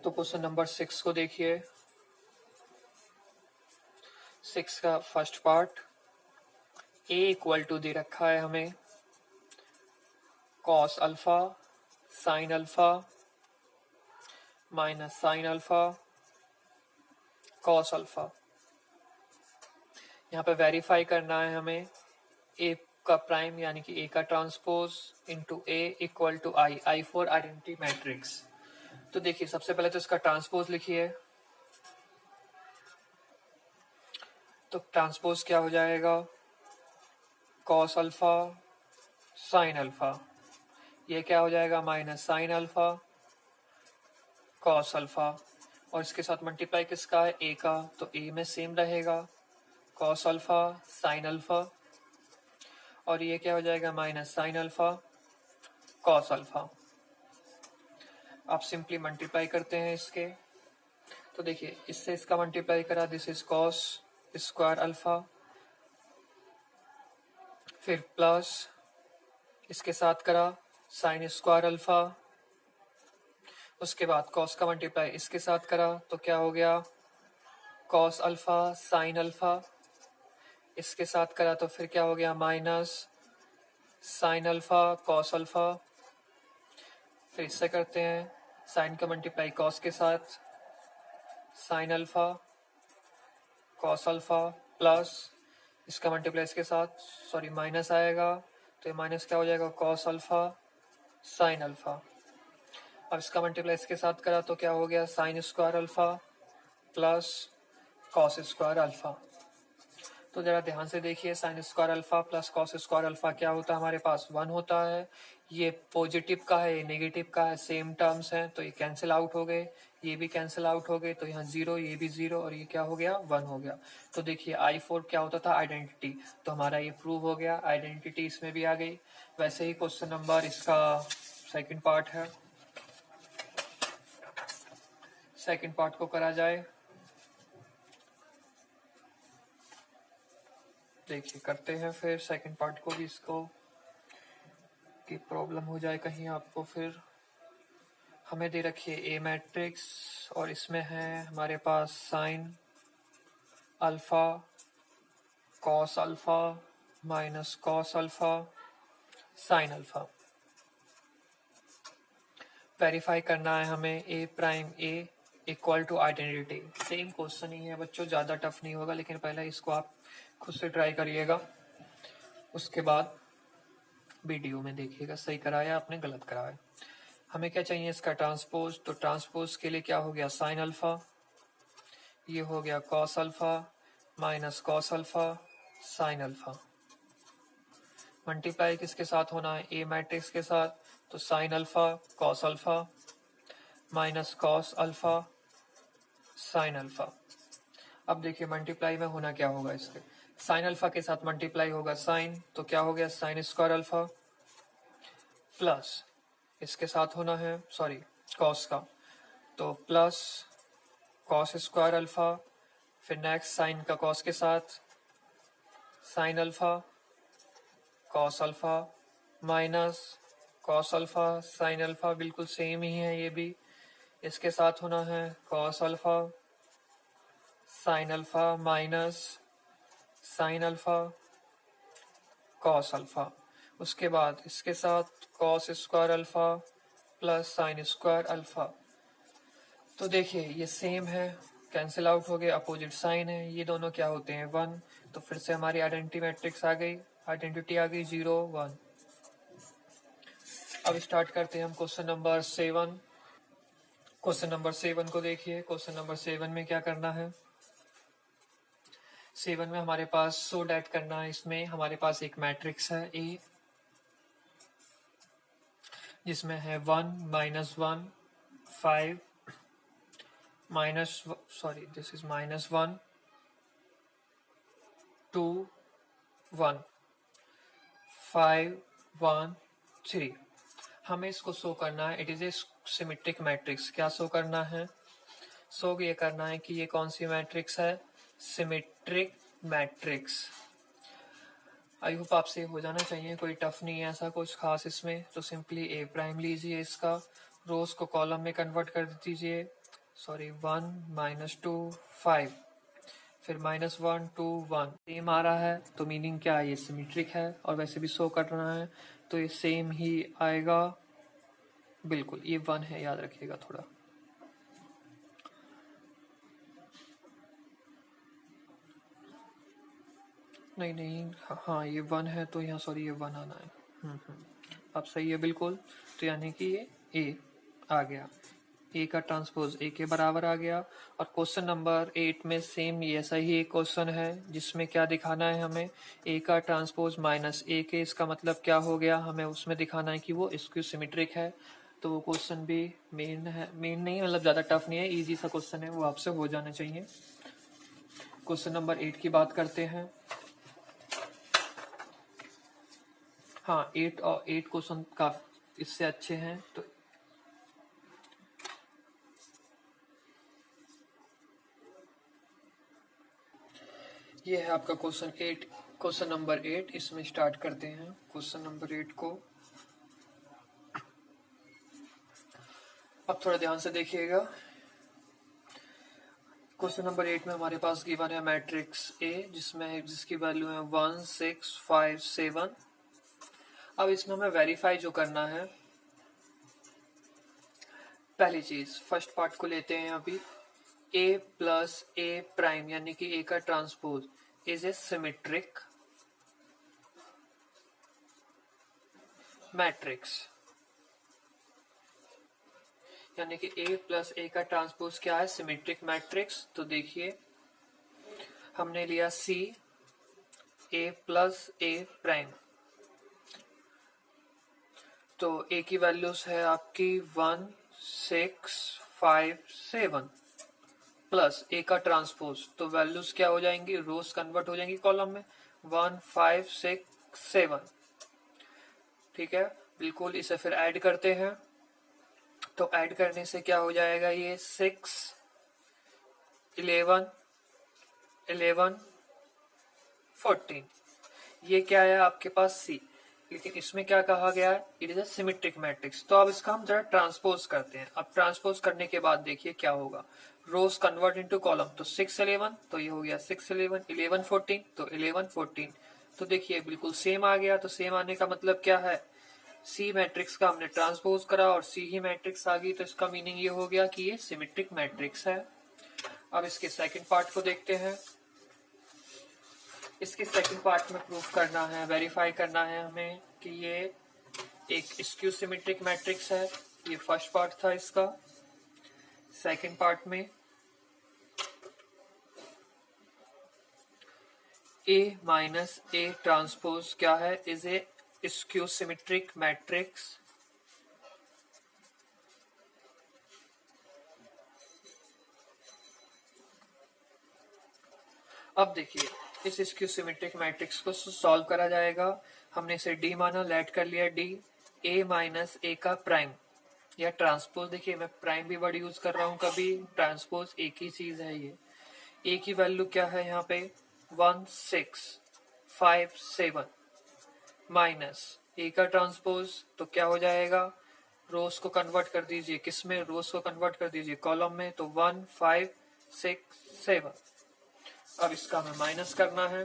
तो क्वेश्चन नंबर 6 को देखिए। 6 का first part, a equal to दे रखा है हमें cos alpha sin alpha minus sin alpha cos alpha. यहाँ पे वेरीफाई करना है हमें a का प्राइम यानी कि a का transpose into a equal to I for identity matrix. तो देखिए सबसे पहले तो इसका ट्रांसपोज लिखिए। तो ट्रांसपोज क्या हो जाएगा, cos अल्फा sin अल्फा, ये क्या हो जाएगा minus sin alpha cos alpha, और इसके साथ मल्टीप्लाई किसका है, a का, तो a में सेम रहेगा cos अल्फा sin अल्फा, और ये क्या हो जाएगा minus sin alpha cos alpha. आप सिंपली मल्टीप्लाई करते हैं इसके। तो देखिए इससे इसका मल्टीप्लाई करा, this is cos square alpha, फिर प्लस इसके साथ करा sin स्क्वायर अल्फा, उसके बाद cos का मल्टीप्लाई इसके साथ करा तो क्या हो गया cos अल्फा sin अल्फा, इसके साथ करा तो फिर क्या हो गया minus sin alpha cos alpha. फिर इससे करते हैं sin का मल्टीप्लाई cos के साथ sin alpha cos alpha plus इसका मल्टीप्लाई इसके साथ, सॉरी माइनस आएगा तो ये माइनस क्या हो जाएगा cos अल्फा sin अल्फा। अब इसका मल्टीप्लाई इसके साथ करा तो क्या हो गया sin square alpha plus cos square alpha. तो जरा ध्यान से देखिए, sin square alpha plus cos square alpha क्या होता है हमारे पास 1 होता है। ये पॉजिटिव का है, ये नेगेटिव का है, सेम टर्म्स हैं तो ये कैंसिल आउट हो गए, ये भी कैंसिल आउट हो गए, तो यहाँ 0, ये भी 0 और ये क्या हो गया 1 हो गया। तो देखिए I4 क्या होता था आइडेंटिटी, तो हमारा ये प्रूव हो गया, आइडेंटिटी इसमें भी आ गई। वैसे ही क्वेश्चन नंबर इसका सेकेंड पार्ट है, सेकेंड पार्ट को करा जाए। देखिए करते हैं फिर सेकंड पार्ट को भी, इसको की प्रॉब्लम हो जाए कहीं आपको। फिर हमें दे रखी है ए मैट्रिक्स और इसमें है हमारे पास sine alpha cos alpha minus cos alpha sine alpha. Verify करना है हमें A prime A equal to identity. Same question ही है बच्चों, ज़्यादा टफ नहीं होगा, लेकिन पहले इसको आप खुद से ट्राई करिएगा, उसके बाद वीडियो में देखिएगा सही कराया आपने गलत कराया। हमें क्या चाहिए इसका ट्रांसपोज, तो ट्रांसपोज के लिए क्या हो गया साइन अल्फा, ये हो गया cos alpha minus cos alpha sine alpha. Multiply किसके साथ होना है, ए मैट्रिक्स के साथ, तो sign alpha cos alpha minus cos alpha sine alpha. अब देखिए मल्टीप्लाई में होना क्या होगा, इसके साइन अल्फा के साथ मल्टीप्लाई होगा साइन, तो क्या हो गया साइन स्क्वायर अल्फा प्लस इसके साथ होना है सॉरी कॉस का, तो प्लस कॉस स्क्वायर अल्फा, फिर नेक्स्ट साइन का कॉस के साथ sign alpha cos alpha minus cos alpha sine alpha, बिल्कुल सेम ही है ये भी। इसके साथ होना है cos alpha sine alpha minus sine alpha cos alpha. उसके बाद इसके साथ cos square alpha plus sign square alpha. तो देखिए ये सेम है, कैंसिल आउट हो गए, अपोजिट साइन है, ये दोनों क्या होते हैं 1। तो फिर से हमारी आइडेंटिटी मैट्रिक्स आ गई, आइडेंटिटी आ गई 0 1। अब स्टार्ट करते हैं हम क्वेश्चन नंबर 7। क्वेश्चन नंबर 7 को देखिए, क्वेश्चन नंबर 7 में क्या करना है, 7 में हमारे पास सो डैट करना है। इसमें हमारे पास एक मैट्रिक्स है ए जिसमें है 1 minus 1 5 minus sorry this is minus 1 2 1 5 1 3। हमें इसको शो करना है, it is a symmetric matrix. क्या शो करना है, शो ये करना है कि ये कौन सी मैट्रिक्स है, सिमेट्रिक मैट्रिक्स। आई होप आपसे हो जाना चाहिए, कोई टफ नहीं है ऐसा कुछ खास इसमें। तो सिंपली ए प्राइम लीजिए, इसका रोज को कॉलम में कन्वर्ट कर दीजिए, सॉरी 1 माइनस 2 5 फिर माइनस 1 2 1। सेम आ रहा है तो मीनिंग क्या है, ये सिमेट्रिक है, और वैसे भी शो कर रहा है तो ये सेम ही आएगा बिल्कुल। ये 1 है, याद रखिएगा थोड़ा। नहीं नहीं हाँ ये 1 है तो यहाँ सॉरी ये 1 आना है। अब सही है बिल्कुल। तो यानी कि ये ए आ गया, ए का ट्रांसपोज ए के बराबर आ गया। और क्वेश्चन नंबर 8 में सेम ऐसा ही एक क्वेश्चन है जिसमें क्या दिखाना है हमें, ए का ट्रांसपोज माइनस ए के। इसका मतलब क्या हो गया, हमें उसमें दिखाना है कि वो स्क्यू सिमेट्रिक है। तो वो क्वेश्चन भी मेन है, मेन नहीं मतलब ज़्यादा टफ नहीं है, इजी सा क्वेश्चन है, वो आपसे हो जाना चाहिए। क्वेश्चन नंबर 8 की बात करते हैं। हाँ 8 और 8 क्वेश्चन का इससे अच्छे हैं। तो ये है आपका क्वेश्चन 8, क्वेश्चन नंबर 8। इसमें स्टार्ट करते हैं क्वेश्चन नंबर 8 को। अब थोड़ा ध्यान से देखिएगा। क्वेश्चन नंबर 8 में हमारे पास गिवन है मैट्रिक्स ए जिसकी वैल्यू है 1 6 5 7। अब इसमें हमें वेरीफाई जो करना है, पहली चीज फर्स्ट पार्ट को लेते हैं अभी। ए प्लस ए प्राइम यानी कि ए का transpose is a symmetric matrix, यानी कि ए प्लस ए का ट्रांसपोज क्या है, सिमेट्रिक मैट्रिक्स। तो देखिए हमने लिया सी ए प्लस ए प्राइम, तो ए की वैल्यूज है आपकी 1 6 5 7 प्लस ए का ट्रांसपोज, तो वैल्यूज क्या हो जाएंगी, रोज कन्वर्ट हो जाएंगी कॉलम में 1 5 6 7। ठीक है बिल्कुल। इसे फिर ऐड करते हैं, तो ऐड करने से क्या हो जाएगा, ये 6 11 11 14। ये क्या है आपके पास सी, लेकिन इसमें क्या कहा गया है, it is a symmetric matrix. तो अब इसका हम जरा ट्रांसपोज करते हैं। अब ट्रांसपोज करने के बाद देखिए क्या होगा, रोज कन्वर्ट इनटू कॉलम, तो 6 11 तो ये हो गया 6 11 11 14 तो 11 14। तो देखिए बिल्कुल सेम आ गया। तो सेम आने का मतलब क्या है, सी मैट्रिक्स का हमने ट्रांसपोज करा और सी ही मैट्रिक्स आ गई, तो इसका मीनिंग ये हो गया कि ये सिमेट्रिक मैट्रिक्स है। अब इसके सेकंड पार्ट को देखते हैं। इसके सेकंड पार्ट में प्रूफ करना है, वेरीफाई करना है हमें कि ये एक स्क्यू सिमेट्रिक मैट्रिक्स है। ये फर्स्ट पार्ट था इसका। सेकंड पार्ट में A माइनस A ट्रांसपोज क्या है, is a skew symmetric matrix. अब देखिए इस स्क्यू सिमेट्रिक मैट्रिक्स को सॉल्व करा जाएगा। हमने इसे D माना, लेट कर लिया D। A माइनस A का प्राइम या ट्रांसपोज, देखिए मैं प्राइम भी वर्ड यूज कर रहा हूं, कभी ट्रांसपोज एक ही चीज है। ये A की वैल्यू क्या है यहाँ पे 1 6 5 7 माइनस A का ट्रांसपोज, तो क्या हो जाएगा, रोज को कन्वर्ट कर दीजिए किस में, रोज को कन्वर्ट कर दीजिए कॉलम में, तो 1 5 6 7। अब इसका हमें माइनस करना है,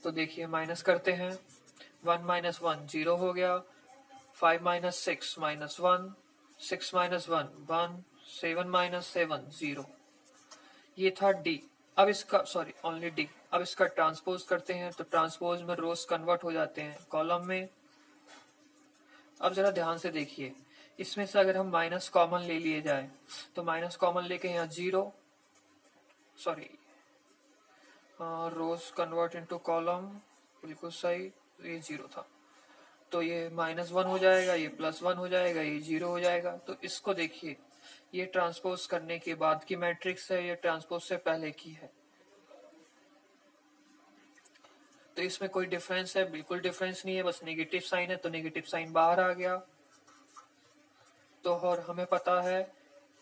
तो देखिए माइनस करते हैं। 1 माइनस 1 0 हो गया, 5 माइनस 6 माइनस 1, 6 माइनस 1 1, 7 माइनस 7 0। ये था D। अब इसका सॉरी ओनली D। अब इसका ट्रांसपोज करते हैं, तो ट्रांसपोज में रोज कन्वर्ट हो जाते हैं कॉलम में। अब जरा ध्यान से देखिए, इसमें से अगर हम माइनस कॉमन ले लिए जाए, तो माइनस कॉमन लेके यहाँ 0 सॉरी रोज कन्वर्ट इनटू कॉलम, बिल्कुल सही, ये 0 था, तो ये -1 हो जाएगा, ये +1 हो जाएगा, ये 0 हो जाएगा। तो इसको देखिए, ये ट्रांसपोज करने के बाद की मैट्रिक्स है, ये ट्रांसपोज से पहले की है। तो इसमें कोई डिफरेंस है, बिल्कुल डिफरेंस नहीं है, बस नेगेटिव साइन है, तो नेगेटिव साइन बाहर आ गया। तो और हमें पता है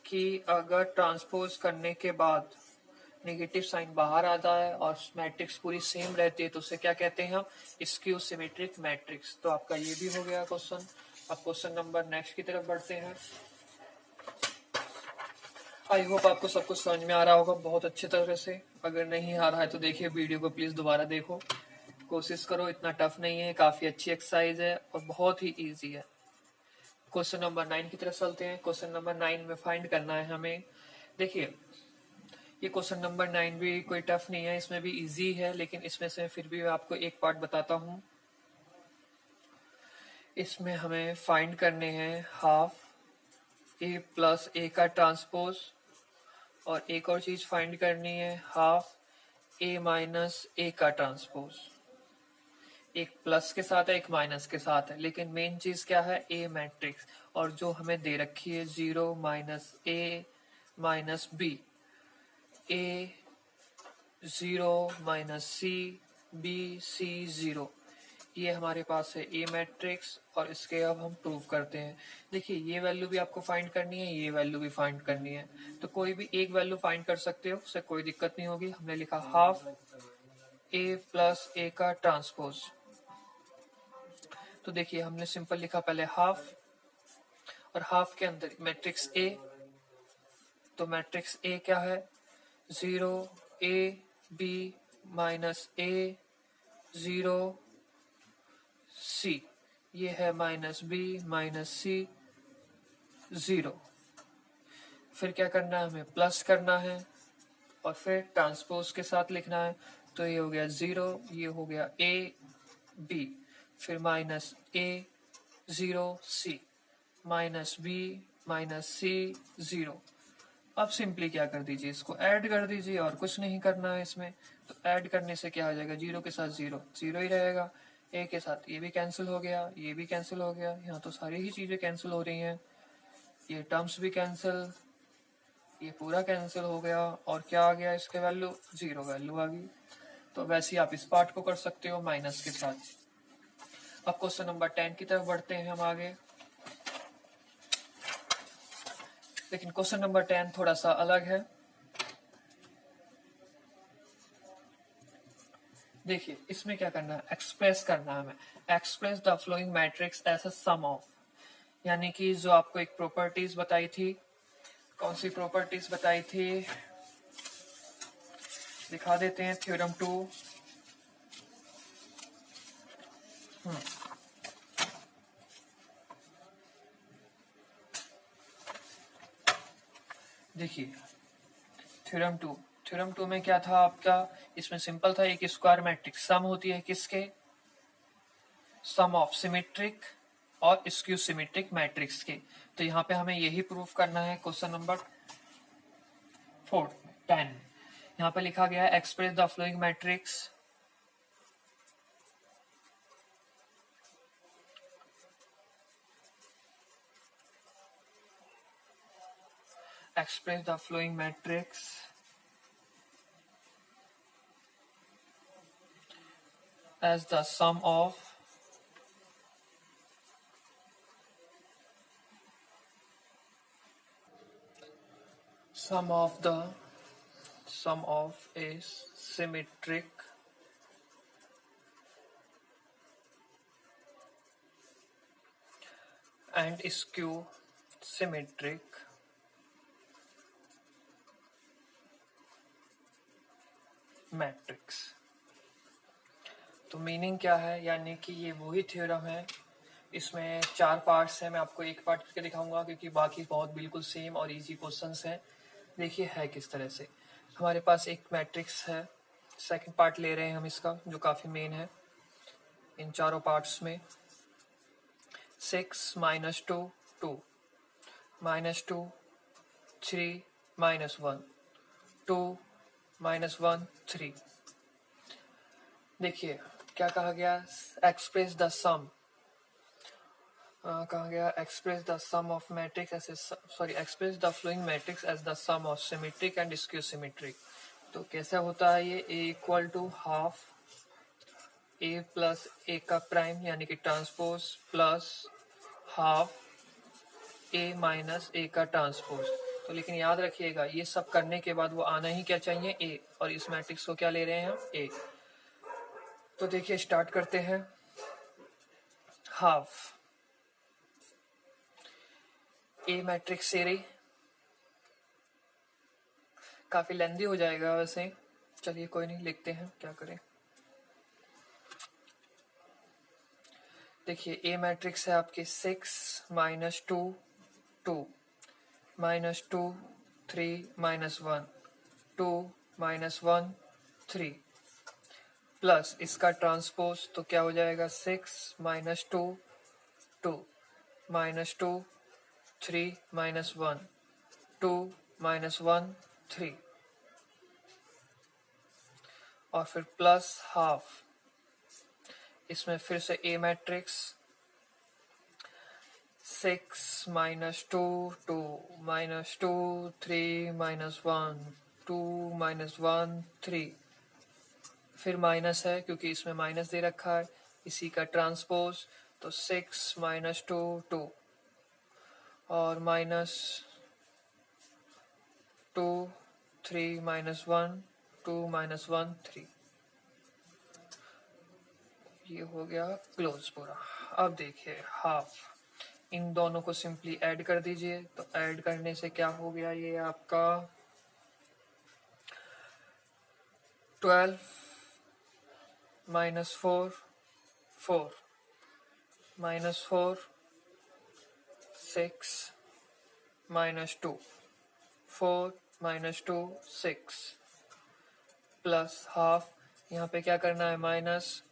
कि अगर ट्रांसपोज करने के बाद नेगेटिव साइन बाहर आता है और मैट्रिक्स पूरी सेम रहती है, तो उसे क्या कहते हैं हम, स्क्यू सिमेट्रिक मैट्रिक्स। तो आपका ये भी हो गया क्वेश्चन। अब क्वेश्चन नंबर नेक्स्ट की तरफ बढ़ते हैं। आई होप आपको सब कुछ समझ में आ रहा होगा बहुत अच्छी तरह से। अगर नहीं आ रहा है तो देखिए वीडियो को प्लीज दोबारा देखो, कोशिश करो, इतना टफ नहीं है, काफी अच्छी एक्सरसाइज है और बहुत ही इजी है। क्वेश्चन नंबर 9 की तरफ चलते हैं। क्वेश्चन नंबर 9 में फाइंड करना है हमें। देखिए ये क्वेश्चन नंबर 9 भी कोई टफ नहीं है, इसमें भी इजी है, लेकिन इसमें से फिर भी मैं आपको एक पार्ट बताता हूँ। इसमें हमें फाइंड करने हैं हाफ A प्लस A का ट्रांसपोज, और एक और चीज फाइंड करनी है हाफ A माइनस A का ट्रांसपोज। एक प्लस के साथ है, एक माइनस के साथ है, लेकिन मेन चीज क्या है, A मैट्रिक्स, और जो हमें दे रखी है 0 minus A minus B, A 0 minus C, B C 0, ये हमारे पास है A मैट्रिक्स। और इसके अब हम प्रूव करते हैं। देखिए ये वैल्यू भी आपको फाइंड करनी है, ये वैल्यू भी फाइंड करनी है, तो कोई भी एक वैल्यू फाइंड कर सकते हो, उससे कोई दिक्कत नहीं होगी। हमने लिखा हाफ A प्लस A का ट्रांसपोज, तो देखिए हमने सिंपल लिखा पहले हाफ, और हाफ के अंदर मैट्रिक्स A, तो मैट्रिक्स A क्या है 0 A B minus A 0 C, ये है माइनस B माइनस C 0। फिर क्या करना है, हमें प्लस करना है और फिर ट्रांसपोज के साथ लिखना है, तो ये हो गया 0, ये हो गया A B, फिर minus A 0 C minus B minus C 0। अब सिंपली क्या कर दीजिए, इसको ऐड कर दीजिए और कुछ नहीं करना है इसमें। तो ऐड करने से क्या हो जाएगा, 0 के साथ 0 0 ही रहेगा, A के साथ ये भी कैंसिल हो गया, ये भी कैंसिल हो गया, यहाँ तो सारी ही चीजें कैंसिल हो रही हैं, ये टर्म्स भी कैंसिल, ये पूरा कैंसिल हो गया, और क्या आ गया इसके वैल्यू 0 वैल्यू आ गई। तो वैसे ही आप इस पार्ट को कर सकते हो माइनस के साथ। अब क्वेश्चन नंबर 10 की तरफ बढ़ते हैं हम आगे। लेकिन क्वेश्चन नंबर 10 थोड़ा सा अलग है। देखिए इसमें क्या करना है, एक्सप्रेस करना है हमें, express the following matrix as a sum of, यानी कि जो आपको एक प्रॉपर्टीज बताई थी, कौन सी प्रॉपर्टीज बताई थी, दिखा देते हैं, थ्योरम 2 देखिए थ्योरम टू में क्या था आपका, इसमें सिंपल था, एक स्क्वायर मैट्रिक्स सम होती है किसके, सम ऑफ सिमेट्रिक और स्क्यू सिमेट्रिक मैट्रिक्स के। तो यहाँ पे हमें यही प्रूफ करना है क्वेश्चन नंबर 10। यहाँ पे लिखा गया है express the following matrix as the sum of a symmetric and skew symmetric matrix. तो मीनिंग क्या है, यानी कि ये वही थ्योरम है, इसमें 4 पार्ट्स हैं, मैं आपको एक पार्ट करके दिखाऊंगा क्योंकि बाकी बहुत बिल्कुल सेम और इजी क्वेश्चंस हैं। देखिए है किस तरह से, हमारे पास एक मैट्रिक्स है, सेकंड पार्ट ले रहे हैं हम इसका जो काफ़ी मेन है इन चारों पार्ट्स में। 6 - 2 2 -2 3 -1 2 -1 3। देखिए क्या कहा गया, एक्सप्रेस द सम, कहा गया express the sum of matrix express the following matrix as the sum of symmetric and skew symmetric. तो कैसा होता है ये, A equal to half A plus A का प्राइम यानी कि transpose plus half A minus A का transpose. तो लेकिन याद रखिएगा ये सब करने के बाद वो आना ही क्या चाहिए, ए, और इस मैट्रिक्स को क्या ले रहे हैं हम, ए। तो देखिए स्टार्ट करते हैं, हाफ ए मैट्रिक्स सीरीज, काफी लेंदी हो जाएगा वैसे, चलिए कोई नहीं, लिखते हैं क्या करें। देखिए ए मैट्रिक्स है आपके 6 - 2 2 -2 3 -1 2 -1 3 प्लस इसका ट्रांसपोज, तो क्या हो जाएगा 6 - 2 2 -2 3 -1 2 -1 3 और फिर प्लस हाफ, इसमें फिर से ए मैट्रिक्स 6 - 2 2 -2 3 -1 2 -1 3, फिर माइनस है क्योंकि इसमें माइनस दे रखा है, इसी का ट्रांसपोज, तो 6 - 2 2 और -2 3 -1 2 -1 3, ये हो गया क्लोज पूरा। अब देखिए हाफ, इन दोनों को सिंपली ऐड कर दीजिए, तो ऐड करने से क्या हो गया, ये आपका 12 -4 4 -4 6 -2 4 -2 6 प्लस हाफ, यहाँ पे क्या करना है माइनस,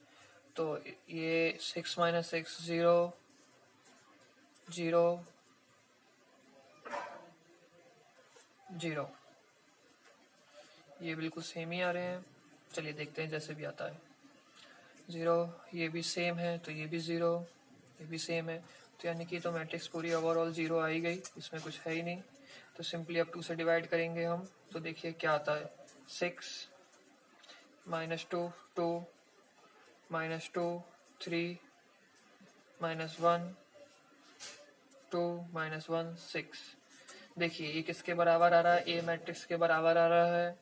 तो ये 6 - 6 0 0 0, ये बिल्कुल सेम ही आ रहे हैं, चलिए देखते हैं जैसे भी आता है। 0 ये भी सेम है, तो ये भी 0 ये भी सेम है, तो यानी कि तो मैट्रिक्स पूरी ओवरऑल 0 आ ही गई, इसमें कुछ है ही नहीं। तो सिंपली अब 2 से डिवाइड करेंगे हम, तो देखिए क्या आता है, 6 -2 2 -2 3 -1 2 -1 6। देखिए ये किसके बराबर आ रहा है, ए मैट्रिक्स के बराबर आ रहा है,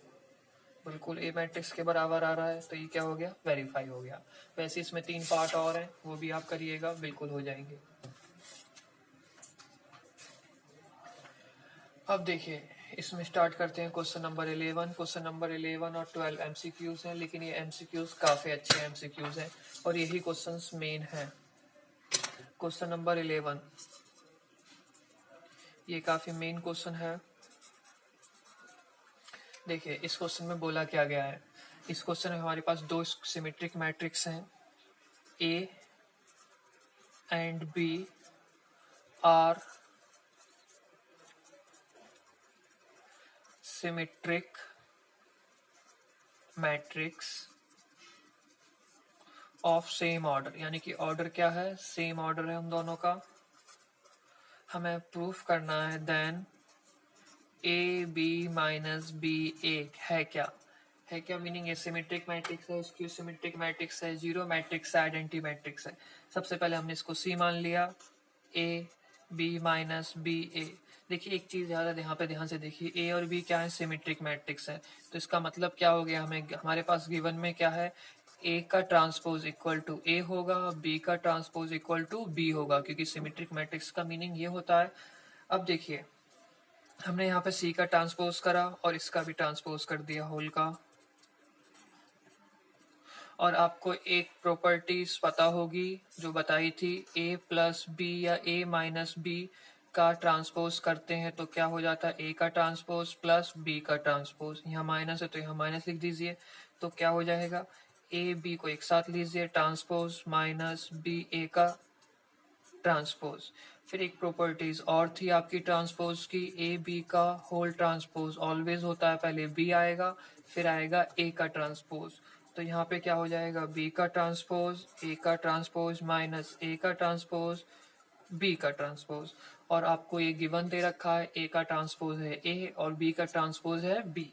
बिल्कुल ए मैट्रिक्स के बराबर आ रहा है, तो ये क्या हो गया, वेरीफाई हो गया। वैसे इसमें 3 पार्ट और हैं, वो भी आप करिएगा, बिल्कुल हो जाएंगे। अब देखिए इसमें स्टार्ट करते हैं क्वेश्चन नंबर 11। क्वेश्चन नंबर 11 और 12 एमसीक्यूज हैं, लेकिन ये एमसीक्यूज काफ़ी अच्छे एमसीक्यूज हैं और यही क्वेश्चंस मेन हैं। क्वेश्चन नंबर 11 ये काफ़ी मेन क्वेश्चन है। देखिए इस क्वेश्चन में बोला क्या गया है। इस क्वेश्चन में हमारे पास दो सिमेट्रिक मैट्रिक्स हैं, A and B are symmetric matrix of same order, यानी कि ऑर्डर क्या है, सेम ऑर्डर है उन दोनों का। हमें प्रूफ करना है then A B minus B A है क्या, है क्या मीनिंग ये सिमेट्रिक मैट्रिक्स है, स्क्यू सिमेट्रिक मैट्रिक्स है, जीरो मैट्रिक्स है, आइडेंटिटी मैट्रिक्स है। सबसे पहले हमने इसको सी मान लिया, A B minus B A. देखिए एक चीज यहाँ पे ध्यान से देखिए, ए और बी क्या है, सिमेट्रिक मैट्रिक्स है। तो इसका मतलब क्या हो गया, हमें हमारे पास गिवन में क्या है, ए का ट्रांसपोज इक्वल टू ए होगा, बी का ट्रांसपोज इक्वल टू बी होगा, क्योंकि सिमेट्रिक मैट्रिक्स का मीनिंग ये होता है। अब देखिए हमने यहाँ पे सी का ट्रांसपोज करा और इसका भी ट्रांसपोज कर दिया होल का, और आपको एक प्रॉपर्टीज पता होगी जो बताई थी, ए प्लस बी या ए माइनस बी का ट्रांसपोज करते हैं तो क्या हो जाता है, ए का ट्रांसपोज प्लस बी का ट्रांसपोज। यहाँ माइनस है तो यहाँ माइनस लिख दीजिए, तो क्या हो जाएगा, ए बी को एक साथ लीजिए, ट्रांसपोज माइनस बी ए का ट्रांसपोज। फिर एक प्रॉपर्टीज और थी आपकी ट्रांसपोज की, ए बी का होल ट्रांसपोज ऑलवेज होता है, पहले बी आएगा फिर आएगा ए का ट्रांसपोज। तो यहाँ पे क्या हो जाएगा, बी का ट्रांसपोज ए का ट्रांसपोज माइनस ए का ट्रांसपोज बी का ट्रांसपोज। और आपको ये गिवन दे रखा है, ए का ट्रांसपोज है ए और बी का ट्रांसपोज है बी।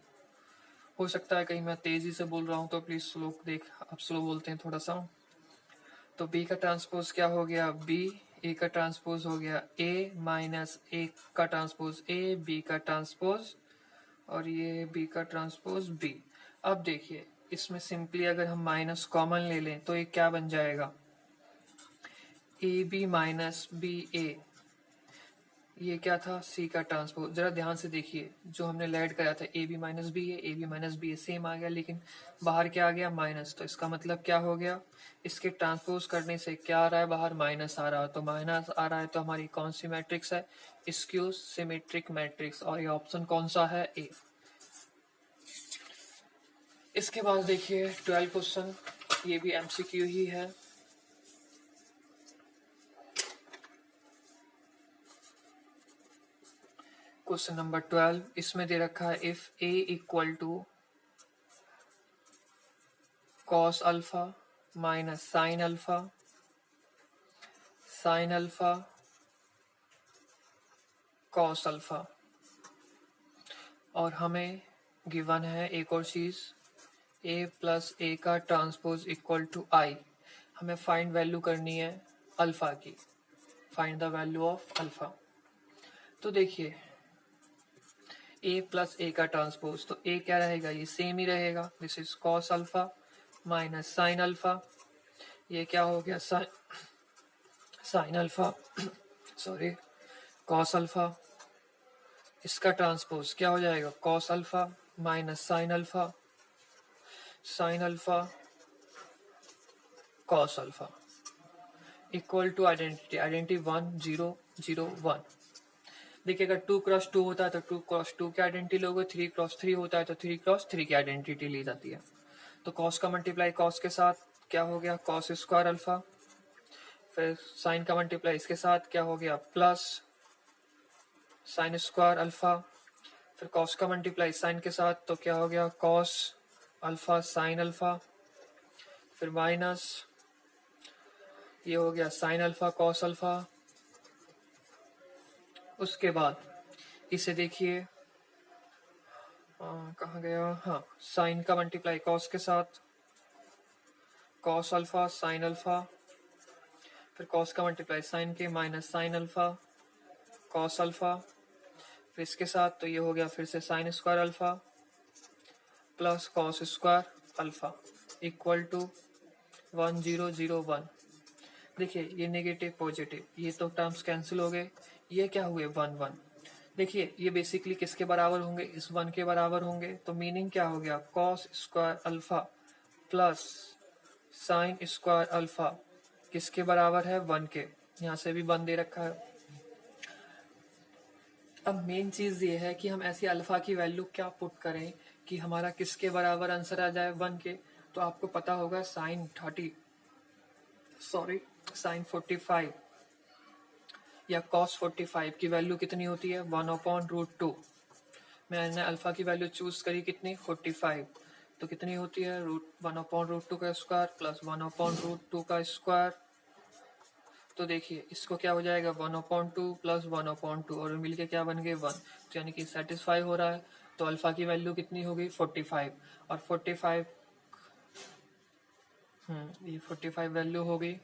हो सकता है कहीं मैं तेजी से बोल रहा हूँ तो प्लीज स्लो देख, आप स्लो बोलते हैं थोड़ा सा। तो बी का ट्रांसपोज क्या हो गया, बी, ए का ट्रांसपोज हो गया ए माइनस ए का ट्रांसपोज ए, बी का ट्रांसपोज और ये बी का ट्रांसपोज बी। अब देखिए इसमें सिंपली अगर हम माइनस कॉमन ले लें तो ये क्या बन जाएगा, ए बी माइनस बी ए, ये क्या था, सी का ट्रांसपोज। जरा ध्यान से देखिए जो हमने लेट करा था, ए बी माइनस बी है, ए बी माइनस बी है, सेम आ गया, लेकिन बाहर क्या आ गया, माइनस। तो इसका मतलब क्या हो गया, इसके ट्रांसपोज करने से क्या आ रहा है, बाहर माइनस आ रहा है। तो माइनस आ रहा है तो हमारी कौन सी मैट्रिक्स है, स्क्यू सिमेट्रिक मैट्रिक्स, और ये ऑप्शन कौन सा है, ए। इसके बाद देखिए 12 क्वेश्चन, ये भी एमसीक्यू ही है। क्वेश्चन नंबर 12, इसमें दे रखा है if A equal to cos alpha minus sine alpha, sine alpha cos alpha, और हमें गिवन है एक और चीज, ए प्लस ए का ट्रांसपोज इक्वल टू आई। हमें फाइंड वैल्यू करनी है अल्फा की, find the value of alpha. तो देखिए ए प्लस ए का ट्रांसपोज, तो ए क्या रहेगा, ये सेम ही रहेगा, this is cos alpha minus sine alpha, ये क्या हो गया, sine alpha sorry cos alpha. इसका ट्रांसपोज क्या हो जाएगा, cos alpha minus sine alpha, sine alpha cos alpha equal to identity, identity 1 0 0 1। देखिए अगर 2 क्रॉस 2 होता है तो 2 क्रॉस 2 की आइडेंटिटी लोगे, 3 क्रॉस 3 होता है तो 3 क्रॉस 3 की आइडेंटिटी ली जाती है। तो कॉस का मल्टीप्लाई कॉस के साथ क्या हो गया, कॉस स्क्वायर अल्फा, फिर साइन का मल्टीप्लाई इसके साथ क्या हो गया, प्लस साइन स्क्वायर अल्फा, फिर कॉस का मल्टीप्लाई साइन के साथ तो क्या हो गया, कॉस अल्फा साइन अल्फा, फिर माइनस ये हो गया साइन अल्फा कॉस अल्फा। उसके बाद इसे देखिए कहाँ गया, हाँ, साइन का मल्टीप्लाई कॉस के साथ, कॉस अल्फा साइन अल्फा, फिर कॉस का मल्टीप्लाई साइन के माइनस साइन अल्फा कॉस अल्फा, फिर इसके साथ तो ये हो गया फिर से sine square alpha plus cos square alpha equal to 1 0 0 1। देखिए ये नेगेटिव पॉजिटिव, ये तो टर्म्स कैंसिल हो गए, ये क्या हुए 1 1। देखिए ये बेसिकली किसके बराबर होंगे, इस 1 के बराबर होंगे। तो मीनिंग क्या हो गया, cos square alpha plus sign square alpha किसके बराबर है, 1 के। यहाँ से भी 1 दे रखा है। अब मेन चीज ये है कि हम ऐसी अल्फा की वैल्यू क्या पुट करें कि हमारा किसके बराबर आंसर आ जाए, 1 के। तो आपको पता होगा साइन 45 या कॉस 45 की वैल्यू कितनी होती है, 1/√2। मैंने अल्फा की वैल्यू चूज करी कितनी, 45। तो कितनी होती है, 1/√2 का स्क्वायर प्लस 1/√2 का स्क्वायर। तो देखिए इसको क्या हो जाएगा, 1/2 प्लस 1/2 और मिलके क्या बन गए, 1। तो यानी कि सेटिस्फाई हो रहा है। तो अल्फा की वैल्यू कितनी होगी, 45। और 45 ये 45 वैल्यू होगी।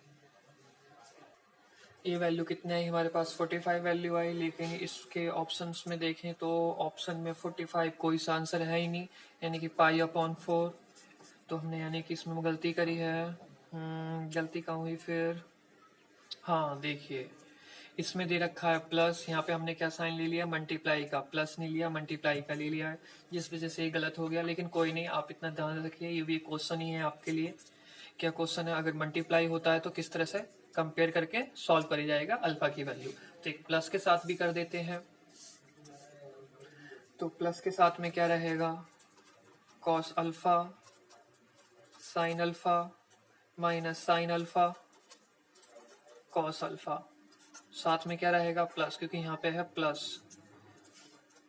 ये वैल्यू कितनी आई हमारे पास, 45 वैल्यू आई। लेकिन इसके ऑप्शंस में देखें तो ऑप्शन में 45 कोई सा आंसर है ही नहीं, यानी कि π/4। तो हमने यानी कि इसमें गलती करी है। गलती कहाँ हुई फिर, हाँ देखिए इसमें दे रखा है प्लस, यहाँ पे हमने क्या साइन ले लिया, मल्टीप्लाई का। प्लस नहीं लिया, मल्टीप्लाई का ले लिया है, जिस वजह से ये गलत हो गया। लेकिन कोई नहीं, आप इतना ध्यान रखिए, ये भी क्वेश्चन ही है आपके लिए। क्या क्वेश्चन है, अगर मल्टीप्लाई होता है तो किस तरह से कंपेयर करके सॉल्व करी जाएगा अल्फा की वैल्यू। तो एक प्लस के साथ भी कर देते हैं। तो प्लस के साथ में क्या रहेगा, cos alpha sine alpha minus sine alpha cos alpha. साथ में क्या रहेगा, प्लस, क्योंकि यहाँ पे है plus.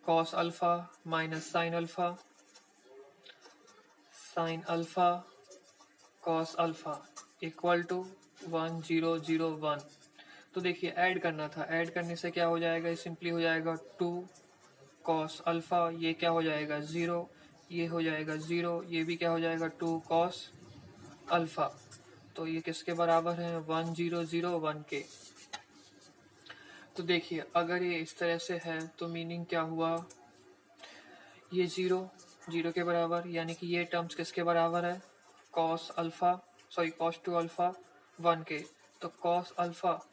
Cos alpha minus sine alpha sine alpha cos alpha equal to 1001। तो देखिए ऐड करना था, ऐड करने से क्या हो जाएगा, ये सिंपली हो जाएगा 2 कॉस अल्फा, ये क्या हो जाएगा 0, ये हो जाएगा 0, ये भी क्या हो जाएगा 2 कॉस अल्फा। तो ये किसके बराबर है, 1001 के। तो देखिए अगर ये इस तरह से है तो मीनिंग क्या हुआ, ये 0 के बराबर, यानी कि ये टर्म्स किसके बराबर है, कॉस कॉस 2 अल्फा 1 के। तो कॉस अल्फा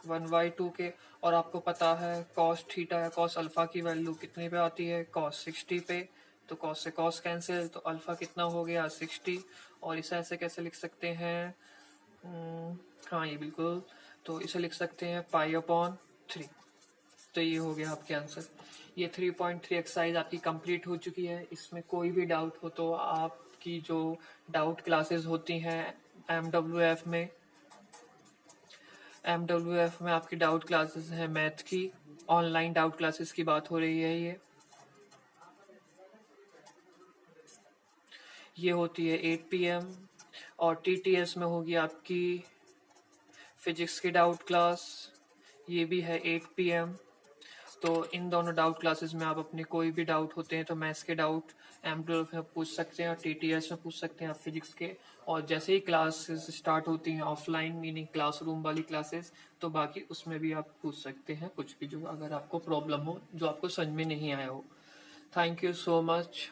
1/2 के। और आपको पता है कॉस थीटा या कॉस अल्फा की वैल्यू कितने पे आती है, कॉस 60 पे। तो कॉस से कॉस कैंसिल, तो अल्फा कितना हो गया 60। और इसे ऐसे कैसे लिख सकते हैं, हाँ ये बिल्कुल, तो इसे लिख सकते हैं π/3। तो ये हो गया आपके आंसर। ये 3.3 एक्सरसाइज आपकी कंप्लीट हो चुकी है। इसमें कोई भी डाउट हो तो आपकी जो डाउट क्लासेस होती हैं MWF में आपकी डाउट क्लासेस हैं मैथ की, ऑनलाइन डाउट क्लासेस की बात हो रही है। ये होती है 8 PM। और TTS में होगी आपकी फिजिक्स की डाउट क्लास, ये भी है 8 PM। तो इन दोनों डाउट क्लासेस में आप अपने कोई भी डाउट होते हैं तो मैथ्स के डाउट MWF में पूछ सकते हैं और TTS में पूछ सकते हैं आप फिजिक्स के। और जैसे ही क्लासेस स्टार्ट होती हैं ऑफलाइन, मीनिंग क्लासरूम वाली क्लासेस, तो बाकी उसमें भी आप पूछ सकते हैं कुछ भी, जो अगर आपको प्रॉब्लम हो, जो आपको समझ में नहीं आया हो। Thank you so much.